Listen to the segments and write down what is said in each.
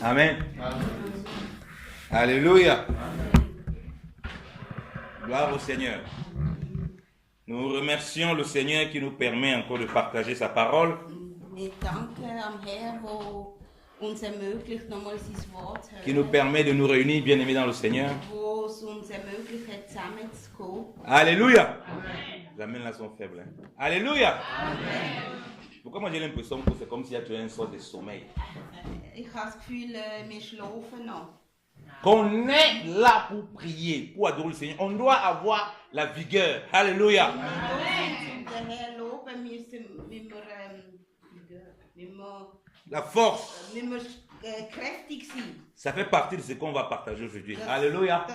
Amen. Alléluia. Gloire au Seigneur. Nous remercions le Seigneur qui nous permet encore de partager sa parole. Wir danken am Herrn, wo uns ermöglicht, nochmal sein Wort zu hören. Qui nous permet de nous réunir, bien-aimés dans le Seigneur. Wo es uns ermöglicht hat, zusammenzukommen. Alléluia. Les amens là sont faibles. Hein? Alléluia. Amen. Pourquoi moi j'ai l'impression que c'est comme si tu as une sorte de sommeil. Ich habe das Gefühl, wir schlafen noch. Qu'on est là pour prier, pour adorer le Seigneur. On doit avoir la vigueur. Alléluia. Den Herrn loben müssen wir La force. kräftig sein. Ça fait partie de ce qu'on va partager aujourd'hui. Alléluia.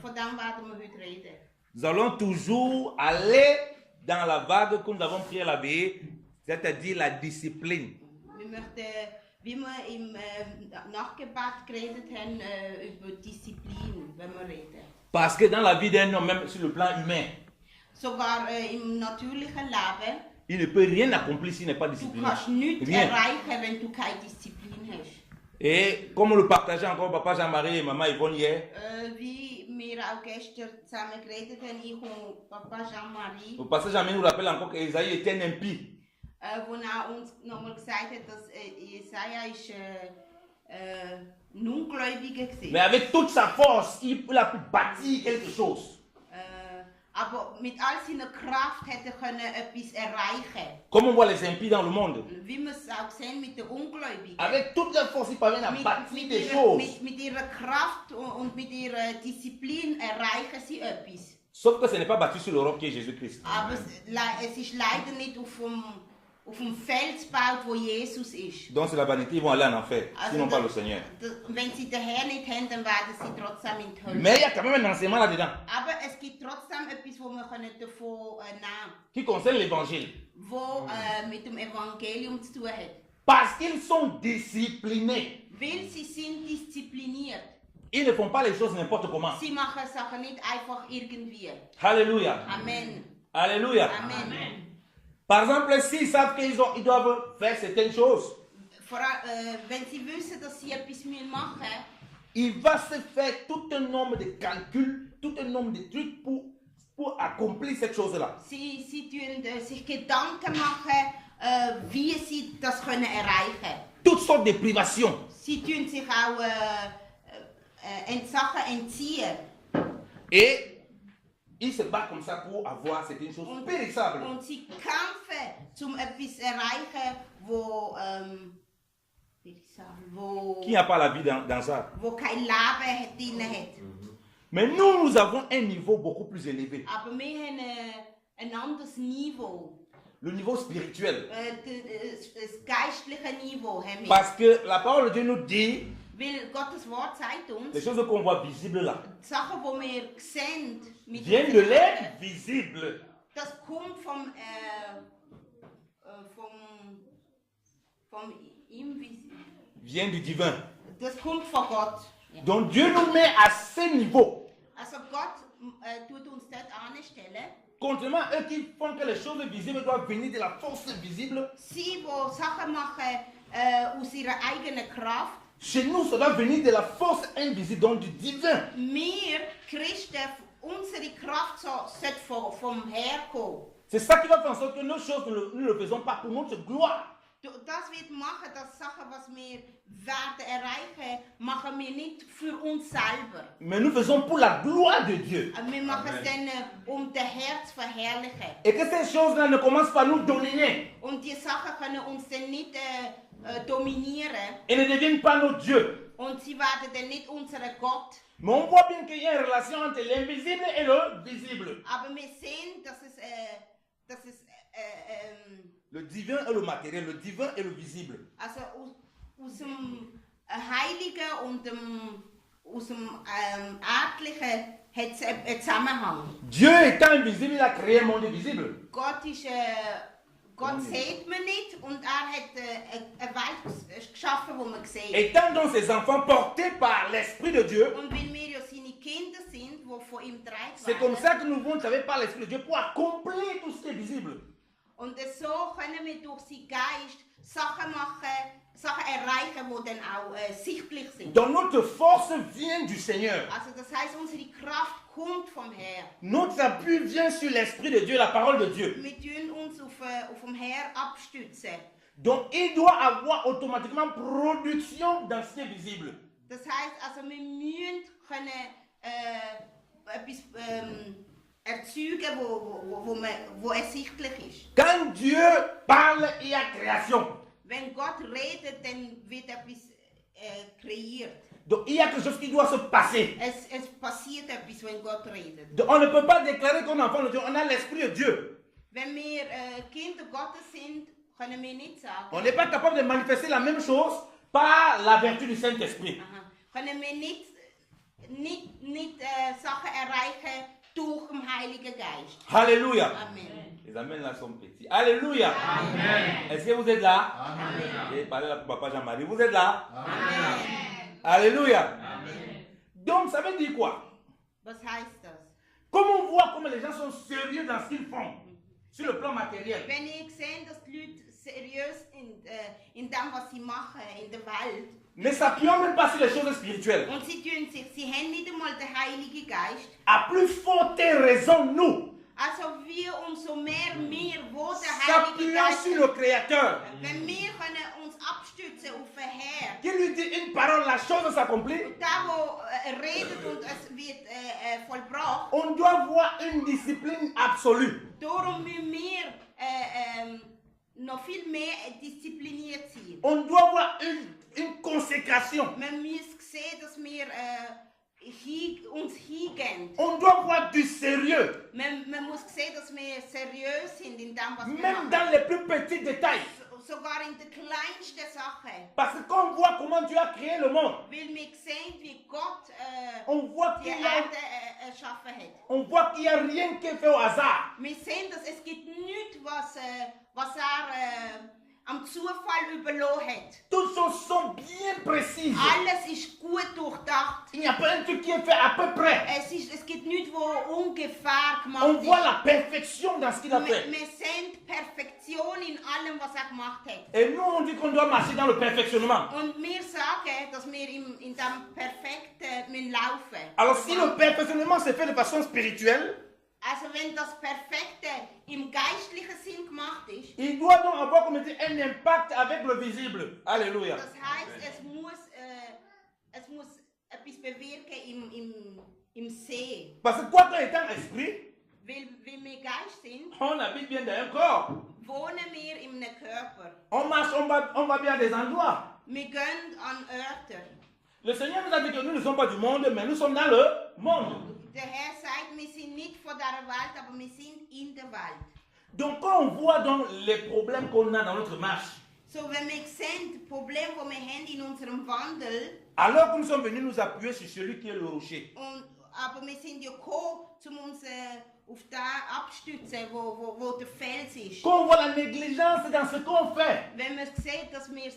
Von dem werden wir heute reden. Nous allons toujours aller dans la vague que nous avons pris à la veille, c'est-à-dire la discipline. Wir möchten, wie wir im Nachgebet geredet haben, über Disziplin, wenn wir reden. Parce que dans la vie d'un homme, même sur le plan humain, Sogar im natürlichen Leben, il ne peut rien accomplir s'il n'est pas du discipliné. kannst nichts Rien. erreichen, wenn du keine Disziplin hast. Et comme le partageait encore papa Jean-Marie et maman Yvonne hier, Wie wir auch gestern zusammen geredet haben, ich und Papa Jean-Marie, le pasteur Jean-Marie nous rappelle encore qu'Esaïe était un impie. wo er uns nochmal gesagt hat, dass Jesaja ist ein Ungläubiger Mais war. avec toute sa force, il a pu bâtir quelque chose. Aber mit all seiner Kraft hätte er können etwas erreichen. Comme on voit les impies dans le monde, Wie wir es auch sehen mit den Ungläubigen. avec toute leur force, ils parviennent à bâtir des choses. Mit ihrer Kraft und mit ihrer Disziplin erreichen sie etwas. Sauf que ce n'est pas bâti sur le roc qui est Jésus-Christ. Aber es ist leider nicht auf dem Fels gebaut, wo Jesus ist. Donc c'est la vanité, ils vont aller en enfer, sinon pas le Seigneur. Wenn sie den Herrn nicht haben, dann werden sie trotzdem in die Hölle. Mais il y a quand même un enseignement là-dedans Aber es gibt trotzdem etwas, wo wir davon nehmen qui concerne l'évangile. können, wo mit dem Evangelium zu tun hat. Parce qu'ils sont disciplinés. Weil sie sind diszipliniert. Ils ne font pas les choses n'importe comment. Sie machen Sachen nicht einfach irgendwie. Alléluia. Amen. Alléluia. Amen. Par exemple, s'ils savent qu'ils doivent faire certaines choses, Wenn sie wissen, dass sie etwas machen müssen, il va se faire tout un nombre de calculs, tout un nombre de trucs pour accomplir cette chose-là. sie tun sich Gedanken machen, wie sie das können erreichen. Toutes sortes de privations. Sie tun sich auch Sachen entziehen. Et ils se battent comme ça pour avoir certaines choses périssables. Und sie kämpfen, um etwas zu erreichen, Qui n'a pas la vie dans ça? wo kein Leben drin hat. Mais nous avons un niveau beaucoup plus élevé. Aber wir haben ein anderes Niveau. Le niveau spirituel. Das geistliche Niveau haben wir. Parce que la parole de Dieu nous dit, Weil Gottes Wort sagt uns, les choses qu'on voit visibles là, die Sachen, die wir sehen, mit viennent de l'invisible. das kommt vom Invisible. Vient du divin. Das kommt von Gott. Ja. Donc Dieu nous met à ce niveau. Also Gott tut uns dort anstellen. Contrairement à eux qui font que les choses visibles doivent venir de la force visible, Sie, die Sachen machen aus ihrer eigenen Kraft. chez nous, ça doit venir de la force invisible, donc du divin. Wir Christen, unsere Kraft sollte vom Herr kommen. C'est ça qui va faire en sorte que nos choses, nous ne le faisons pas pour notre gloire. Das wird machen, dass Sachen, was wir werden erreichen, machen wir nicht für uns selber. Mais nous faisons pour la gloire de Dieu. Wir machen es dann, den Herr zu verherrlichen. Et que ces choses-là ne commencent pas à nous dominer. Und die Sachen können uns dann nicht dominieren. Et ne deviennent pas nos dieux. Und sie werden dann nicht unser Gott. Mais on voit bien qu'il y a une relation entre l'invisible et le visible. Aber wir sehen, dass es Le divin et le matériel, le divin et le visible. also aus dem Heiligen und aus dem Erdlichen hat es einen Zusammenhang. Dieu étant invisible, il a créé un monde visible. Gott sieht man nicht und hat eine Welt geschaffen, die man sieht. Étant donc ses enfants portés par l'Esprit de Dieu, Und weil wir ja seine Kinder sind, die von ihm getragen c'est comme werden, ça que nous pouvons travailler par l'Esprit de Dieu pour accomplir tout ce qui est visible. und so können wir durch seinen Geist Sachen machen, Sachen erreichen, die dann auch sichtlich sind. Donc notre force vient du Seigneur. Also das heißt, unsere Kraft kommt vom Herrn. Notre appui vient sur l'Esprit de Dieu, la parole de Dieu. Wir tun uns auf den Herrn abstützen. Donc il doit avoir automatiquement production dans ce qui est visible. Das heißt, also wir müssen können, etwas erzeugen, wo ersichtlich ist. Quand Dieu parle, il y a création. Wenn Gott redet, dann wird etwas kreiert. Donc il y a quelque chose qui doit se passer. Es passiert etwas, wenn Gott redet. Donc, on ne peut pas déclarer qu'on est enfant de Dieu, on a l'Esprit de Dieu. Wenn wir Kinder Gottes sind, können wir nicht sagen. On n'est pas capable de manifester la même chose par la vertu du Saint-Esprit. Aha. Können wir nicht Sachen erreichen durch den Heiligen Geist. Alléluia. Amen. Les amens là sont petits. Alléluia. Amen. Est-ce que vous êtes là? Amen. Et parlez là pour papa Jean-Marie. Vous êtes là? Amen. Alléluia. Amen. Donc ça veut dire quoi? Was heißt das? Comme on voit comment les gens sont sérieux dans ce qu'ils font, sur le plan matériel. Wenn ich sehe, dass die Leute seriös in dem, was sie machen, in der Welt, Ne s'appuyant même pas sur les choses spirituelles. und sie haben nicht einmal den Heiligen Geist, À plus forte raison, nous, also wir umso mehr wo der Heilige s'appuyant Geist, sur le Créateur, wenn wir können uns abstützen auf den Herrn, qui lui dit une parole, la chose s'accomplit, da wo redet und es wird vollbracht, on doit voir une discipline absolue. darum müssen wir noch viel mehr diszipliniert sein. On doit voir une consécration. Wir müssen sehen, dass wir uns hingehen. On doit voir du sérieux, Man muss sehen, dass wir seriös sind in dem, was wir même machen. dans les plus petits détails. Sogar in den kleinsten Sachen. Parce que quand on voit comment Dieu a créé le monde, Weil wir sehen, wie Gott on voit die qu'il y a, Erde erschaffen hat. on voit qu'il y a rien qui est fait au hasard. Wir sehen, dass es gibt nichts, was am Zufall überlassen hat. Toutes choses sont bien précises. Alles ist gut durchdacht. Il n'y a pas un truc qui est fait à peu près. Es gibt nichts, wo ungefähr gemacht On voit ist. la perfection dans ce qu'il a fait. Wir sehen die Perfektion in allem, was er gemacht hat. Et nous, on dit qu'on doit marcher dans le perfectionnement. Und wir sagen, dass wir in dem Perfekten müssen laufen. Alors, si le perfectionnement se fait de façon spirituelle, Also wenn das Perfekte im geistlichen Sinn gemacht ist, il doit donc avoir comme dit, un impact avec le visible. Alléluia. das heißt, es muss etwas bewirken im Sehen. Parce que quoi qu'en étant esprit, Weil wir Geist sind, on habite bien dans un corps. wohnen wir in einem Körper. On marche, on va bien à des endroits. Wir gehen an Orte. Le Seigneur nous a dit que nous ne sommes pas du monde, mais nous sommes dans le monde. Der Herr sagt, wir sind nicht von dieser Welt, aber wir sind in der Welt. Donc quand on voit donc les problèmes qu'on a dans notre marche, So, wenn wir sehen, die Probleme, die wir haben in unserem Wandel, alors que nous sommes venus nous appuyer sur celui qui est le rocher, aber wir sind ja gekommen, um uns auf den abzustützen, wo der Fels ist. quand on voit la négligence dans ce qu'on fait, Wenn man sieht, dass wir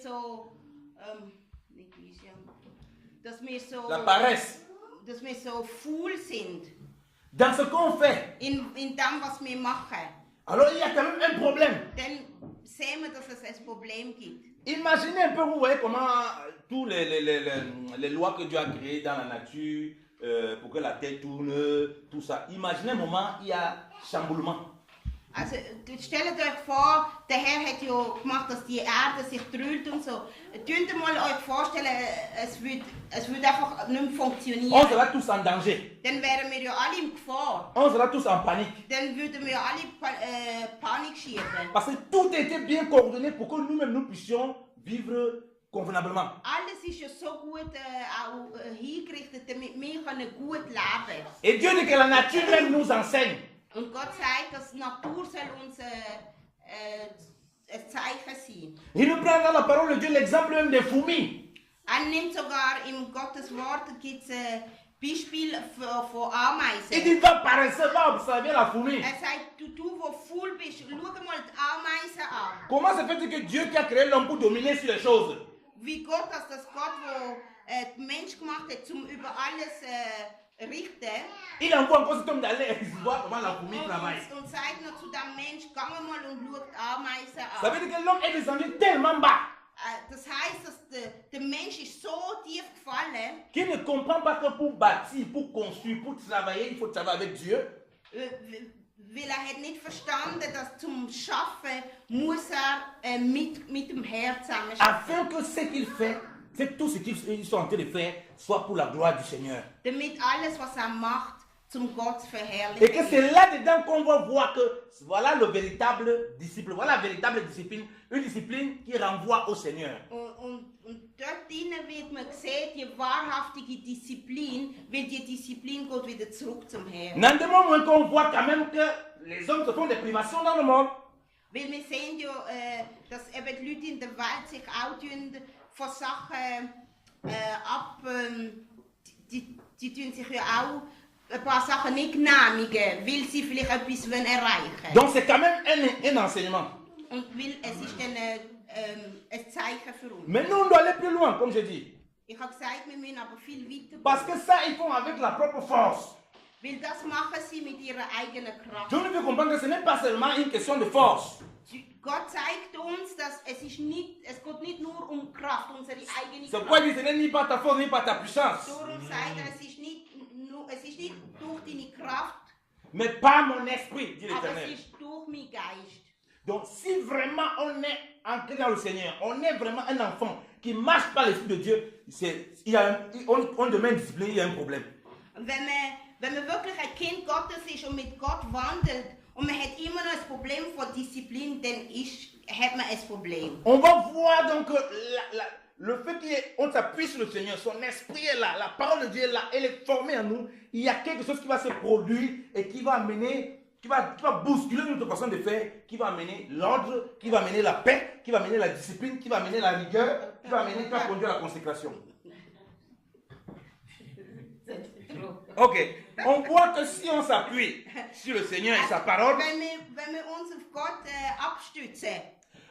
so, La paresse. dass wir so faul sind dans ce qu'on fait, in dem, was wir machen, alors il y a quand même un problème. dann sehen wir, dass es ein Problem gibt. Imaginez un peu, vous voyez comment tous les lois que Dieu a créées dans la nature, pour que la terre tourne, tout ça. Imaginez un moment, il y a chamboulement. Also stellt euch vor, der Herr hat ja gemacht, dass die Erde sich dreht und so. Könnt ihr mal euch vorstellen, es würde einfach nicht mehr funktionieren. On sera tous en danger. Dann wären wir ja alle in Gefahr. On sera tous en panique. Dann würden wir alle Panik schieben. Parce que tout était bien coordonné pour que nous-mêmes nous puissions vivre convenablement. Alles ist ja so gut auch hingerichtet, damit wir können gut leben. Et Dieu dit que la nature même nous enseigne. Und Gott sagt, dass die Natur soll uns ein Zeichen sein. Il nous prend dans la parole de Dieu l'exemple même des fourmis. Nimmt sogar im Gottes Wort gibt's Beispiel von Il Ameisen. dit, va paraître, va observer la fourmi. Sagt, du wo faul bist, schau mal die Ameisen an. Comment se fait-il que Dieu qui a créé l'homme pour dominer sur les choses, Wie Gott, dass das Gott, wo den Mensch gemacht hat, zum über alles richten. il envoie encore cet homme d'aller voir comment la fourmi travaille. Und sagt noch zu dem Mensch, geh mal und schau die Ameisen Ça an. veut dire que l'homme est descendu tellement bas Das heißt, dass der Mensch ist so tief gefallen, qu'il ne comprend pas que pour bâtir, pour construire, pour travailler, il faut travailler avec Dieu. weil hat nicht verstanden, dass zum Schaffen muss mit dem Herz zusammenarbeiten. Afin que ce qu'il fait, c'est tout ce qu'ils sont en train de faire, soit pour la gloire du Seigneur. Damit alles, was macht, zum Gott zu Et que verherrlichen. c'est là-dedans qu'on va voir que voilà le véritable disciple, voilà la véritable discipline, une discipline qui renvoie au Seigneur. Und dort drinnen wird man sehen, die wahrhaftige Disziplin, weil die Disziplin geht wieder zurück zum Herrn. N'en demande moins qu'on voit quand même que les hommes se font des privations dans le monde. Weil wir sehen ja, dass eben die Leute in der Welt sich auch von Sachen die tun sich ja auch ein paar Sachen nicht genehmigen, weil sie vielleicht etwas erreichen wollen. Donc c'est quand même un enseignement. Und weil es ist dann ein Zeichen für uns. Mais nous, on doit aller plus loin, comme je dis. Ich habe gesagt, wir müssen aber viel weiter Parce que ça, ils font avec la propre force. weil das machen sie mit ihrer eigenen Kraft. Je ne veux comprendre que ce n'est pas seulement une question de force. Gott zeigt uns, dass es geht nicht nur um Kraft, unsere eigene C'est pourquoi Kraft. il dit, ce n'est ni par ta force, ni par ta puissance, Darum sagt es ist nicht durch deine Kraft, mais par mon esprit, dit aber l'Éternel. es ist durch meinen Geist. Donc si vraiment on est ancré dans le Seigneur, on est vraiment un enfant qui marche par l'Esprit de Dieu, on demande discipline, il y a un problème. Und wenn man wirklich ein Kind Gottes ist und mit Gott wandelt und man hat immer noch ein Problem von Disziplin, dann hat man ein Problem. On va voir donc le fait qu'on s'appuie sur le Seigneur, son esprit est là, la parole de Dieu est là, elle est formée en nous. Il y a quelque chose qui va se produire et qui va amener, qui va bousculer notre façon de faire, qui va amener l'ordre, qui va amener la paix, qui va amener la discipline, qui va amener la rigueur, qui va conduire à la consécration. Ok, on voit que si on s'appuie sur le Seigneur et sa parole, Wenn wir uns auf Gott abstützen,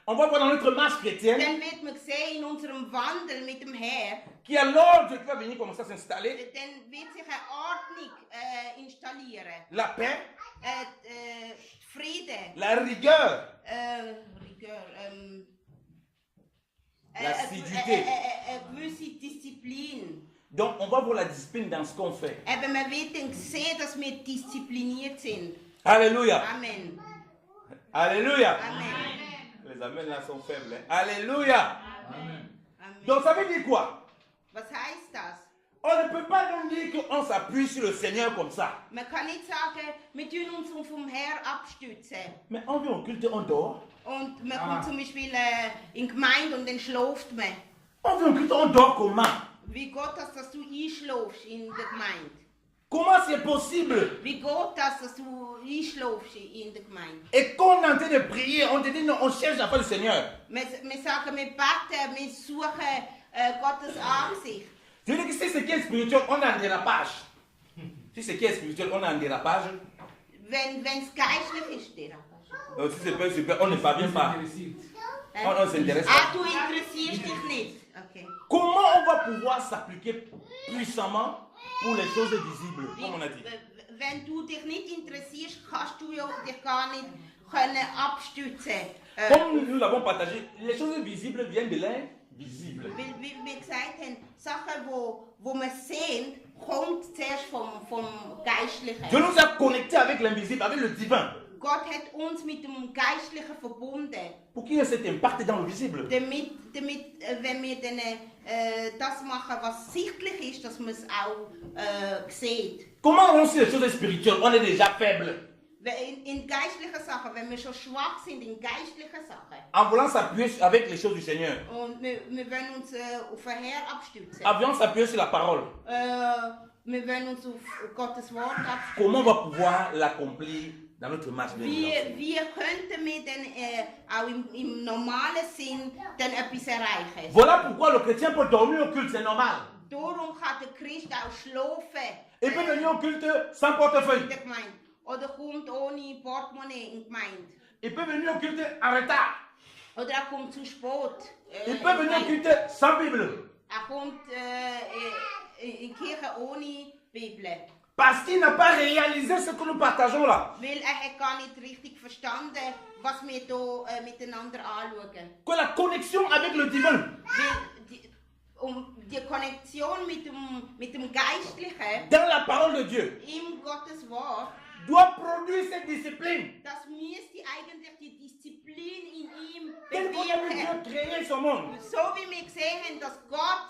on va voir dans notre marche chrétienne dann wird man sehen in unserem Wandel mit dem Herrn, qu'il y a l'ordre qui va venir commencer à s'installer, dann wird sich eine Ordnung installieren. la paix, Frieden, la rigueur, l'assiduité. eine gewisse Disziplin. Donc on va voir la discipline dans ce qu'on fait. Eben, man wird dann sehen, dass wir diszipliniert sind. Alléluia. Amen. Alléluia. Amen. Les amens là sont faibles. Hein. Alléluia. Amen. Donc ça veut dire quoi? Was heißt das? On ne peut pas donc dire qu'on s'appuie sur le Seigneur comme ça. Man kann nicht sagen, wir tun uns vom Herrn abstützen. Mais on vient au culte, on dort. Und man kommt zum Beispiel in die Gemeinde und dann schläft man. On vient au culte, on dort comment? Wie geht das, dass du einschläfst in der Gemeinde? Comment c'est possible? Wie geht das, dass du einschläfst in der Gemeinde? Et quand on est en train de prier, on te dit non, on cherche la face du Seigneur. Wir sagen, wir beten, wir suchen Gottes Angesicht. Je veux dire que si ce qui est spirituel, on est en dérapage. Si ce qui est spirituel, on est en dérapage. Wenn es geistlich ist, dir. Donc si c'est pas super, on ne parvient pas. On s'intéresse Ah, pas. du interessierst dich nicht. Okay. Comment on va pouvoir s'appliquer puissamment pour les choses visibles, comme on a dit? Wenn du dich nicht interessierst, kannst du ja dich gar nicht abstützen. Comme nous l'avons partagé, les choses visibles viennent de l'invisible. Weil wir gesagt haben, Sachen, wo man sehen, kommt zuerst vom Geistlichen. Dieu nous a connectés avec l'invisible, avec le divin, Gott hat uns mit dem Geistlichen verbunden, pour qu'il y ait cet impact dans le visible. damit wenn wir dann das machen, was sichtlich ist, dass man es auch sieht. Comment on sait les choses spirituelles? On est déjà faible. In geistlichen Sachen, wenn wir schon schwach sind in geistlichen Sachen, En voulant s'appuyer avec les choses du Seigneur, und wir wollen uns auf den Herrn abstützen, en voulant s'appuyer sur la parole, wir wollen uns auf Gottes Wort abstützen. comment on va pouvoir l'accomplir dans notre marche de Wie vie? könnten wir denn auch im normalen Sinn dann etwas erreichen? Voilà pourquoi le chrétien peut dormir au culte, c'est normal. Darum kann der Christ auch schlafen Il peut venir au culte sans in portefeuille. der Gemeinde. Oder kommt ohne Portemonnaie in die Gemeinde. Il peut venir au culte en retard. Oder er kommt zu spät. Il peut venir au culte sans Bible. Er kommt in die Kirche ohne Bibel. Parce qu'il n'a pas réalisé ce que nous partageons là. Weil hat gar nicht richtig verstanden, was wir hier miteinander anschauen. Que la connexion avec le divin Weil die Konnexion mit dem Geistlichen dans la parole de Dieu im Gottes Wort, doit produire cette discipline. das müsste eigentlich die Disziplin in ihm Tel qu'on a vu bewirken. Dieu créer ce monde. So wie wir gesehen haben, dass Gott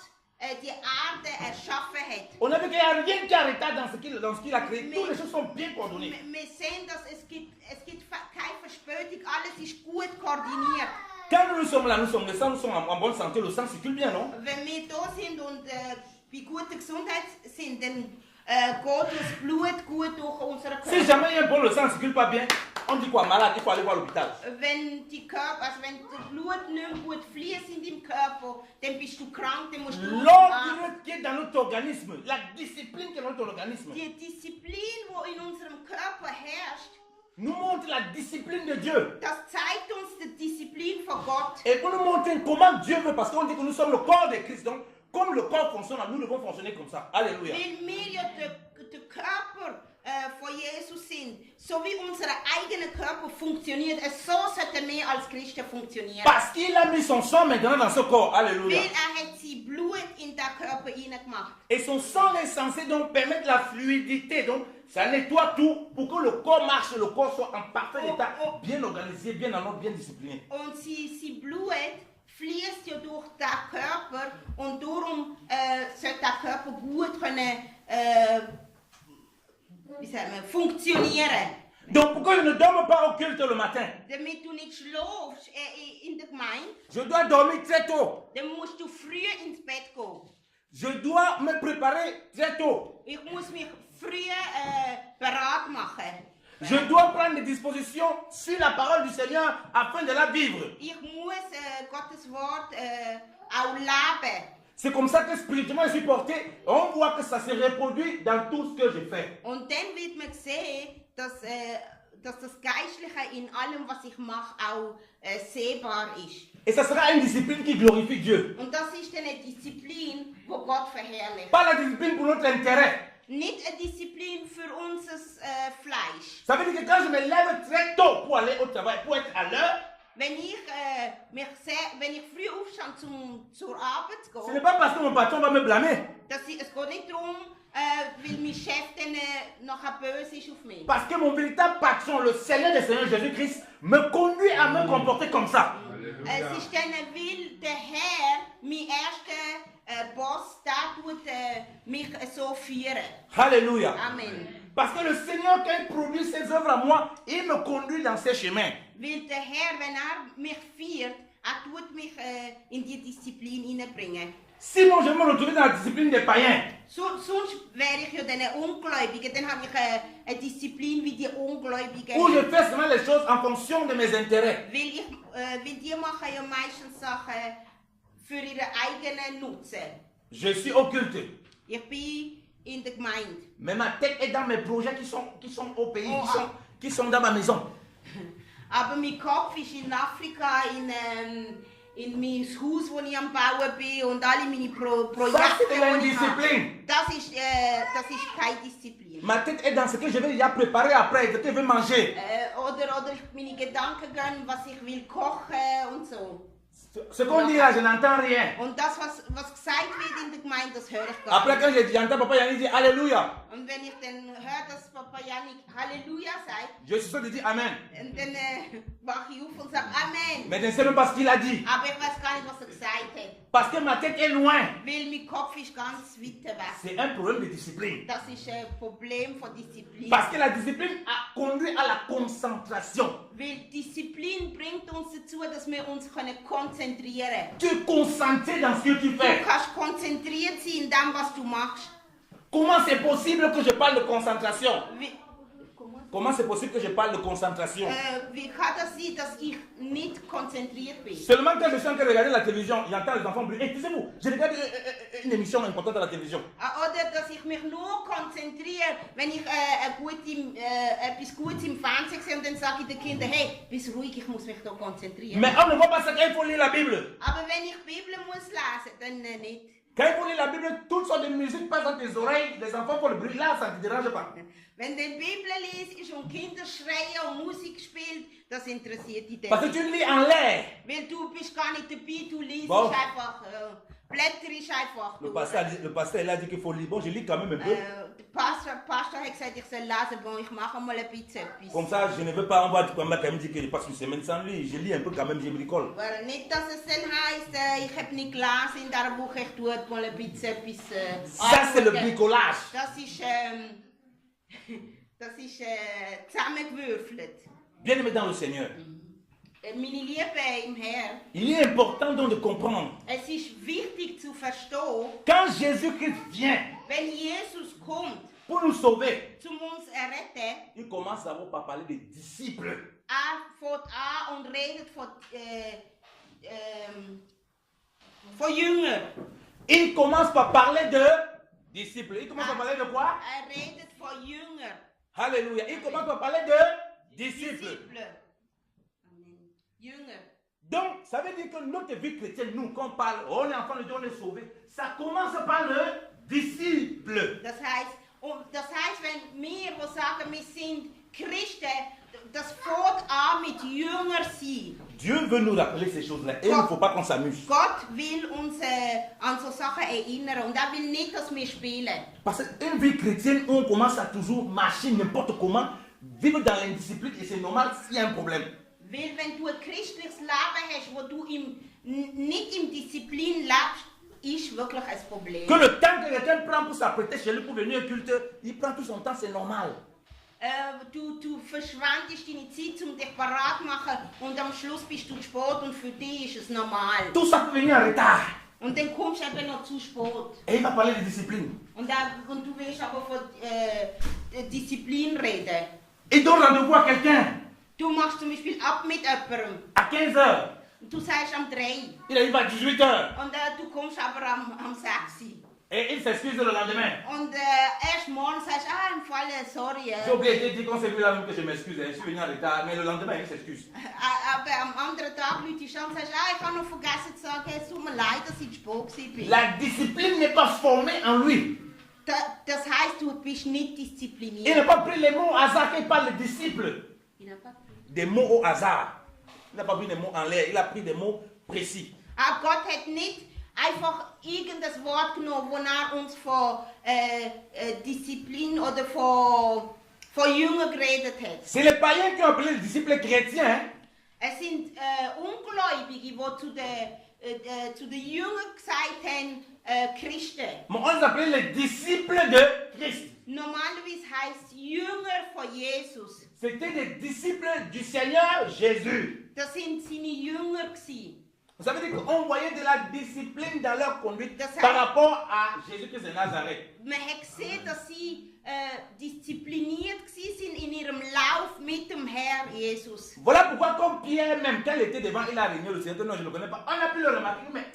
die Erde erschaffen hat. On a vu qu'il n'y a rien qui est en retard dans ce qu'il a créé. Toutes les choses sont bien coordonnées. Wir sehen, dass es gibt keine Verspätung, alles ist gut koordiniert. Quand nous sommes là, nous sommes en bonne santé, le sang circule bien, non? Wenn wir da sind und bei guter Gesundheit sind, dann geht das Blut gut durch unseren Körper. Si jamais il y a un bon, le sang ne circule pas bien, on dit quoi? Malade, il faut aller voir l'hôpital. Wenn das Blut nicht mehr gut fließt in deinem Körper, dann bist du krank, dann musst du L'ordre qui est dans notre organisme, la discipline qui est dans notre organisme, Die Disziplin, die in unserem Körper herrscht, nous montre la discipline de Dieu. das zeigt uns die Disziplin von Gott. Et pour nous montrer comment Dieu veut, parce qu'on dit que nous sommes le corps de Christ, donc comme le corps fonctionne, nous devons fonctionner comme ça. Alléluia. Weil wir ja der Körper von Jesus sind, so wie unser eigener Körper funktioniert, so sollten wir als Christen funktionieren. Parce qu'il a mis son sang maintenant dans ce corps. Alléluia. Weil hat sein Blut in den Körper hineingemacht. Et son sang est censé donc permettre la fluidité. Donc, ça nettoie tout pour que le corps marche, le corps soit en parfait état, bien organisé, bien en ordre, bien discipliné. Und sein Blut fließt ja durch den Körper und darum sollte der Körper gut können, funktionieren. Donc, pourquoi je ne dorme pas au culte le matin? Damit du nicht schläfst in der Gemeinde, Je dois dormir très tôt. dann musst du früh ins Bett gehen. Je dois me préparer très tôt. Ich muss mich früh bereit machen. Je dois prendre des dispositions sur la parole du Seigneur afin de la vivre. Ich muss Gottes Wort auch leben. C'est comme ça que spirituellement je suis porté. On voit que ça se reproduit dans tout ce que je fais. Und dann wird man sehen, dass das Geistliche in allem, was ich mache, auch sehbar ist. Et ça sera une discipline qui glorifie Dieu. Und das ist eine Disziplin, wo Gott verherrlicht. Pas la discipline pour notre intérêt. Nicht eine Disziplin für unser Fleisch. Ça veut dire que quand je me lève très tôt pour aller au travail, pour être à l'heure, Wenn ich früh aufstehe, zur Arbeit zu ce n'est gehen, pas parce que mon patron va me blâmer. es geht nicht darum, weil mein Chef dann nachher böse ist auf mich. Parce que mon véritable patron, le Seigneur des Seigneurs Jésus-Christ, me conduit à me comporter comme ça. Es ist dann, weil der Herr, mein erster Boss, der tut mich so führen. Alléluia. Amen. Parce que le Seigneur, quand il produit ses œuvres à moi, il me conduit dans ses chemins. Weil der Herr, wenn mich führt, tut mich in die Disziplin hineinbringen. Sinon, je me retrouve dans la discipline des païens. Sonst wäre ich ja dann Ungläubigen, dann habe ich eine Disziplin wie die Ungläubigen. Où je fais seulement les choses en fonction de mes intérêts. Weil die machen ja meistens Sachen für ihren eigenen Nutzen. Je suis occulte. Ich bin in der Gemeinde. Mais ma tête est dans mes projets qui sont au pays, Oh, qui sont dans ma maison. Aber mein Kopf ist in Afrika, in mein Haus, wo ich am Bauen bin und alle meine Projekte, Ça, c'est de die ich l'indiscipline. habe. Das ist keine Disziplin. Ma tête est dans ce que je vais déjà préparer après, ce que je vais manger. Oder meine Gedanken gehen, was ich will kochen und so. Ce qu'on dit là, je n'entends rien. Und das, was gesagt wird in der Gemeinde, das höre ich gar Après, nicht. quand j'entends Papa Yannick dire Alléluia, Und wenn ich dann höre, dass Papa Janik Halleluja sagt, je suis sûr de dire Amen. und dann wache ich auf und sage Amen. Mais je ne sais même pas ce qu'il a dit. Aber ich weiß gar nicht, was gesagt hat. Parce que ma tête est loin. Weil mein Kopf ist ganz weit weg. C'est un problème de discipline. Das ist ein Problem von Disziplin. Parce que la discipline a conduit à la concentration. Weil Disziplin bringt uns dazu, dass wir uns konzentrieren können. Tu es concentré dans ce que tu Du fais. kannst konzentriert sein in dem, was du machst. Comment c'est possible que je parle de concentration? Wie, Comment c'est possible que je parle de concentration? wie kann das sein, dass ich nicht konzentriert bin? Seulement quand je suis en train de regarder la télévision, j'entends les enfants brûler. Excusez-vous, je regarde une émission importante à la télévision. Oder dass ich mich nur konzentriere, wenn ich etwas Gutes im Fernsehen sehe und dann sage ich den Kindern, hey, bist ruhig, ich muss mich da konzentrieren. Mais on ne voit pas ça quand il faut lire la Bible. Aber wenn ich die Bibel muss lesen, dann nicht. Quand il faut lire la Bible, toutes sortes de musique passe dans tes oreilles, les enfants font le bruit, là, ça ne te dérange pas. Wenn du die Bibel liest und Kinder schreien und Musik spielt, das interessiert dich Parce que nicht. tu lis en l'air. Weil du bist gar nicht dabei, du liest Bon. einfach, blätterst einfach Le durch. pasteur, il a dit qu'il faut lire. Bon, je lis quand même un peu. Der Pastor hat gesagt, ich soll lesen, bon, ich mache mal ein bisschen etwas. Comme ça, je ne veux pas, on va quand même dire que je passe une semaine sans lui. Je lis un peu quand même, je bricole. Weil nicht, dass es dann heisst, ich habe nicht gelesen in dieser Woche, ich tue mal ein bisschen etwas Ça, c'est le angucken. bricolage. Das ist zusammengewürfelt. Bien aimé dans le Seigneur. Meine Liebe im Herrn, Il est important donc de comprendre. es ist wichtig zu verstehen, Quand Jésus-Christ vient wenn Jesus kommt, pour nous sauver, zum uns erretten, il commence d'abord par parler des disciples. fängt an und redet von Jüngern. Il commence par parler de disciples. Il commence par parler de quoi? Redet von Jüngern. Alléluia. Il commence par parler de disciples. Amen. Jünger. Donc, ça veut dire que notre vie chrétienne, nous, quand on parle, on est enfant de Dieu, on est sauvé, ça commence par le disciple. Das heißt, wenn wir, wo sagen, wir sind Christen, das fängt an mit Jünger sein. Dieu veut nous rappeler ces choses-là et il ne faut pas qu'on s'amuse. Gott will uns an so Sachen erinnern und er will nicht, dass wir spielen. Parce qu'une vie chrétienne, on commence à toujours marcher n'importe comment, vivre dans l'indiscipline et c'est normal s'il y a un problème. Weil wenn du ein christliches Leben hast, wo du nicht im Disziplin lebst, ist wirklich ein Problem. Que le temps que quelqu'un prend pour s'apprêter chez lui pour venir au culte, il prend tout son temps, c'est normal. Du verschwendest deine Zeit, um dich parat zu machen und am Schluss bist du zu spät und für dich ist es normal. Tout ça peut venir en retard. Und dann kommst du eben noch zu spät. Et il va parler de discipline. Und du willst aber von Disziplin reden. Il donne rendez-vous à quelqu'un Du machst zum Beispiel ab mit jemandem. à 15 heures. Du sagst am 3. Il arrive à 18 heures. Und du kommst aber am 6. Et il s'excuse le lendemain. Und erst morgen sagst du, im Fall, sorry. J'ai oublié de dire qu'on s'est vu là même que je m'excuse. Je suis venu en retard, mais le lendemain il s'excuse. Aber am anderen Tag Leute schon und sagst, ich habe noch vergessen zu sagen, es tut mir leid, dass ich zu spät bin. La discipline n'est pas formée en lui. Das heisst, du bist nicht Il diszipliniert. n'a pas pris les mots au hasard qu'il parle des disciples. Des mots au hasard. Il n'a pas pris des mots en l'air, il a pris des mots précis. Gott hat nicht einfach irgendein Wort genommen, wo er uns von Disziplin oder von Jüngern geredet hat. C'est les païens qui ont appelé les disciples chrétiens. Hein? Es sind Ungläubige, die zu den Jüngern gesagt haben, Christen. Mais on les appelait les disciples de Christ. Normalerweise heisst Jünger von Jesus. C'était des disciples du Seigneur Jésus. Das sind seine Jünger gewesen. Ça veut dire qu'on voyait de la discipline dans leur conduite Das heißt- par rapport à Jésus-Christ de Nazareth. Man hat gesehen, dass sie diszipliniert waren in ihrem Lauf mit dem Herr Jesus. Voilà pourquoi, comme Pierre même, quand il était devant, il a régné le Seigneur. Non, je ne le connais pas. On a pu le remarquer, mais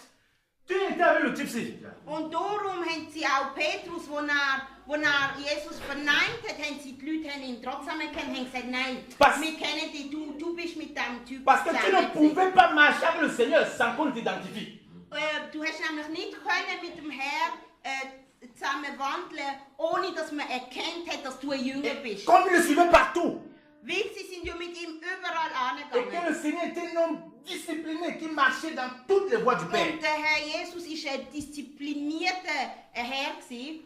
tu étais avec le type-ci. Und darum haben sie auch Petrus, wo er Jesus verneint hat, haben sie die Leute ihn trotzdem erkannt, haben gesagt, nein, Was? wir kennen dich, du bist mit diesem Typ Parce que tu ne zusammen gewesen. pouvais pas marcher avec le Seigneur sans qu'on t'identifie. Du hast nämlich nicht können mit dem Herr zusammen wandeln, ohne dass man erkannt hat, dass du ein Jünger bist. Comme il le suivait partout. Weil sie sind ja mit ihm überall Et que angegangen. le Seigneur était un homme discipliné qui marchait dans toutes les voies du Père. Und der Herr Jesus war ein disziplinierter Herr gewesen.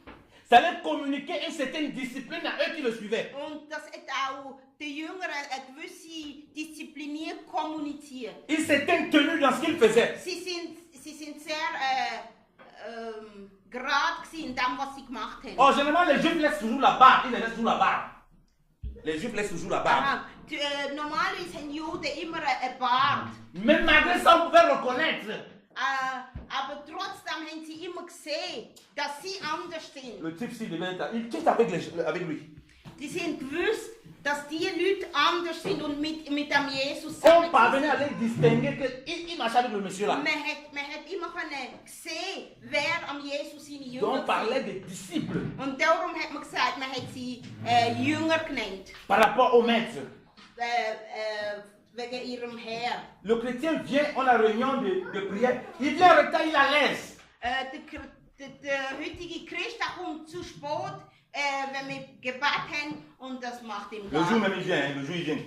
Ça allait communiquer une certaine discipline à eux qui le suivaient. Und das hat auch den Jüngern eine gewisse Disziplin kommuniziert. Ils s'étaient tenus dans ce qu'ils faisaient. Sie sind sehr gerade gewesen in dem, was sie gemacht haben. Oh, généralement, les Juifs laissent toujours la barbe. Ils laissent toujours la barbe. Les Juifs laissent toujours la barbe. Aha. Normalerweise haben Juden immer einen Bart. Mais malgré ça, on pouvait reconnaître. Aber trotzdem haben sie immer gesehen, dass sie anders sind. Le type, s'il devait être. Il quitte avec lui. Die sind gewusst, dass die Leute anders sind und mit dem Jesus On zusammen parvenait à sind. les distinguer qu'il marchait avec le monsieur là. Man hat immer gesehen, wer am Jesus seine Donc Jünger on waren. parlait des disciples Und darum hat man gesagt, man hat sie Jünger genannt. par rapport au maître. Wegen ihrem Herr. Le chrétien vient, on a réunion de prière. Il vient en retard, il la laisse. der heutige Christ der kommt zu spät, wenn wir Gebet haben und das macht ihm Le gar jour nichts. même il vient, hein, le jour il vient.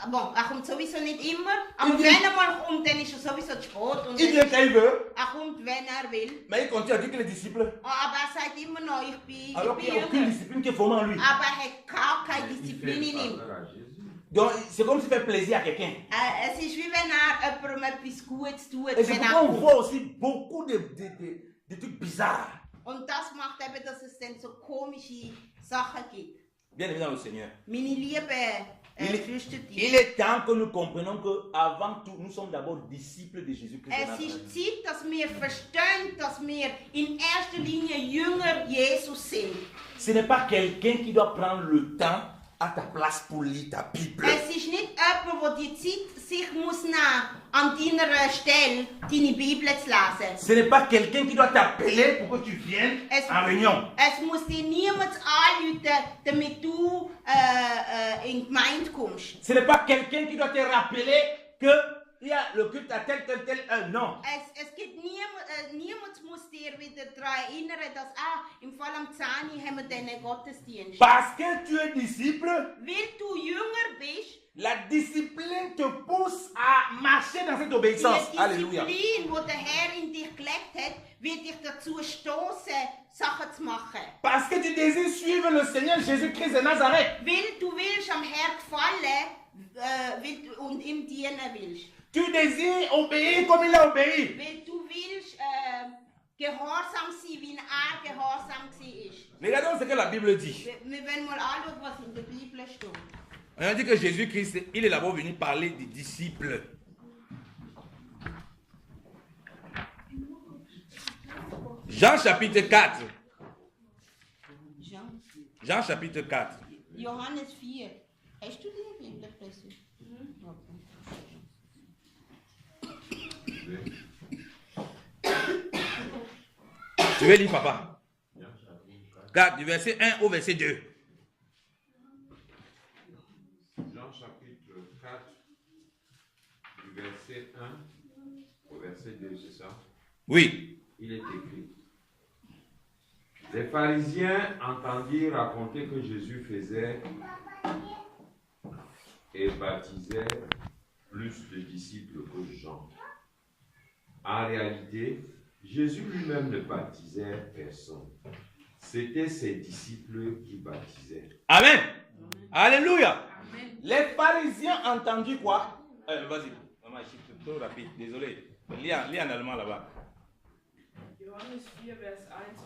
Bon, er kommt sowieso nicht immer, aber Il wenn vient. er mal kommt, dann ist er sowieso zu spät. Und Il vient quand il veut, er kommt, wenn er will. mais il continue à dire que les disciples, Aber er sagt immer noch, ich bin alors qu'il n'y a aucune jünger. discipline qui est formée en lui. Aber er hat gar keine Disziplin in ihm. Donc c'est comme s'il fait plaisir à quelqu'un. Es ist wie wenn er jemandem etwas Gutes tut, Et c'est wenn pourquoi er on kommt. voit aussi beaucoup de trucs bizarres. Und das macht eben, dass es dann so komische Sachen gibt. Bien évidemment le Seigneur. Meine lieben Il Geschwister, est temps que nous comprenions qu'avant tout, nous sommes d'abord disciples de Jésus-Christ. de es ist Nazareth. Zeit, dass wir verstehen, dass wir in erster Linie Jünger Jesus sind. Ce n'est pas quelqu'un qui doit prendre le temps à ta place pour lire ta Bible. Es ist nicht jemand, der die Zeit sich muss nehmen, an deiner Stelle deine Bibel zu lesen. Ce n'est pas quelqu'un qui doit t'appeler pour que tu viennes en réunion. Es muss dir niemand anrufen, damit du in die Gemeinde kommst. Ce n'est pas quelqu'un qui doit te rappeler que il y a le culte à tel heure. Non. Es gibt niemand muss dir wieder daran erinnern, dass im Fall am 10 Uhr haben wir diesen Gottesdienst. Parce que tu es disciple, Weil du jünger bist, la discipline te pousse à marcher dans cette obéissance. die Alléluia. Disziplin, die der Herr in dich gelegt hat, wird dich dazu stoßen, Sachen zu machen. Parce que tu désires suivre le Seigneur Jésus-Christ de Nazareth. Weil du willst am Herrn gefallen und ihm dienen willst. Tu désires obéir comme il a obéi. Weil du willst gehorsam sein, wie er gehorsam war. Regardons ce que la Bible dit. Wir werden mal anschauen, was in der Bibel steht. On a dit que Jésus-Christ, il est d'abord venu parler des disciples. Jean chapitre 4. Jean chapitre 4. Johannes 4. Hast du die Bibel gelesen? Tu veux lire, papa? 4, du verset 1 au verset 2. Jean chapitre 4, du verset 1 au verset 2, c'est ça? Oui. Il est écrit. Les pharisiens entendirent raconter que Jésus faisait et baptisait plus de disciples que Jean. En réalité, Jésus lui-même ne baptisait personne. C'était ses disciples qui baptisaient. Amen. Alléluia. Les pharisiens ont entendu quoi? Vas-y. Maman, je suis trop rapide. Désolé. Lis en allemand là-bas. Johannes 4, Vers 1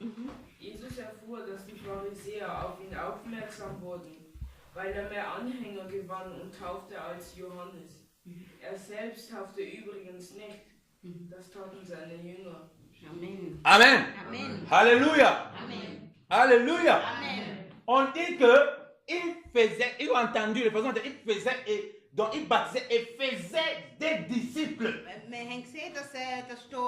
und 2. Jesus erfuhr, dass die Pharisäer auf ihn aufmerksam wurden, weil er mehr Anhänger gewann und taufte als Johannes. Er selbst taufte übrigens nicht. Das taten seine Jünger. Amen. Amen. Amen. Alléluia. Amen. Alléluia. Amen. On dit que ils ont entendu, les personnes, ils faisaient et donc ils baptisaient et faisaient des disciples. Wir haben gesehen, dass da steht,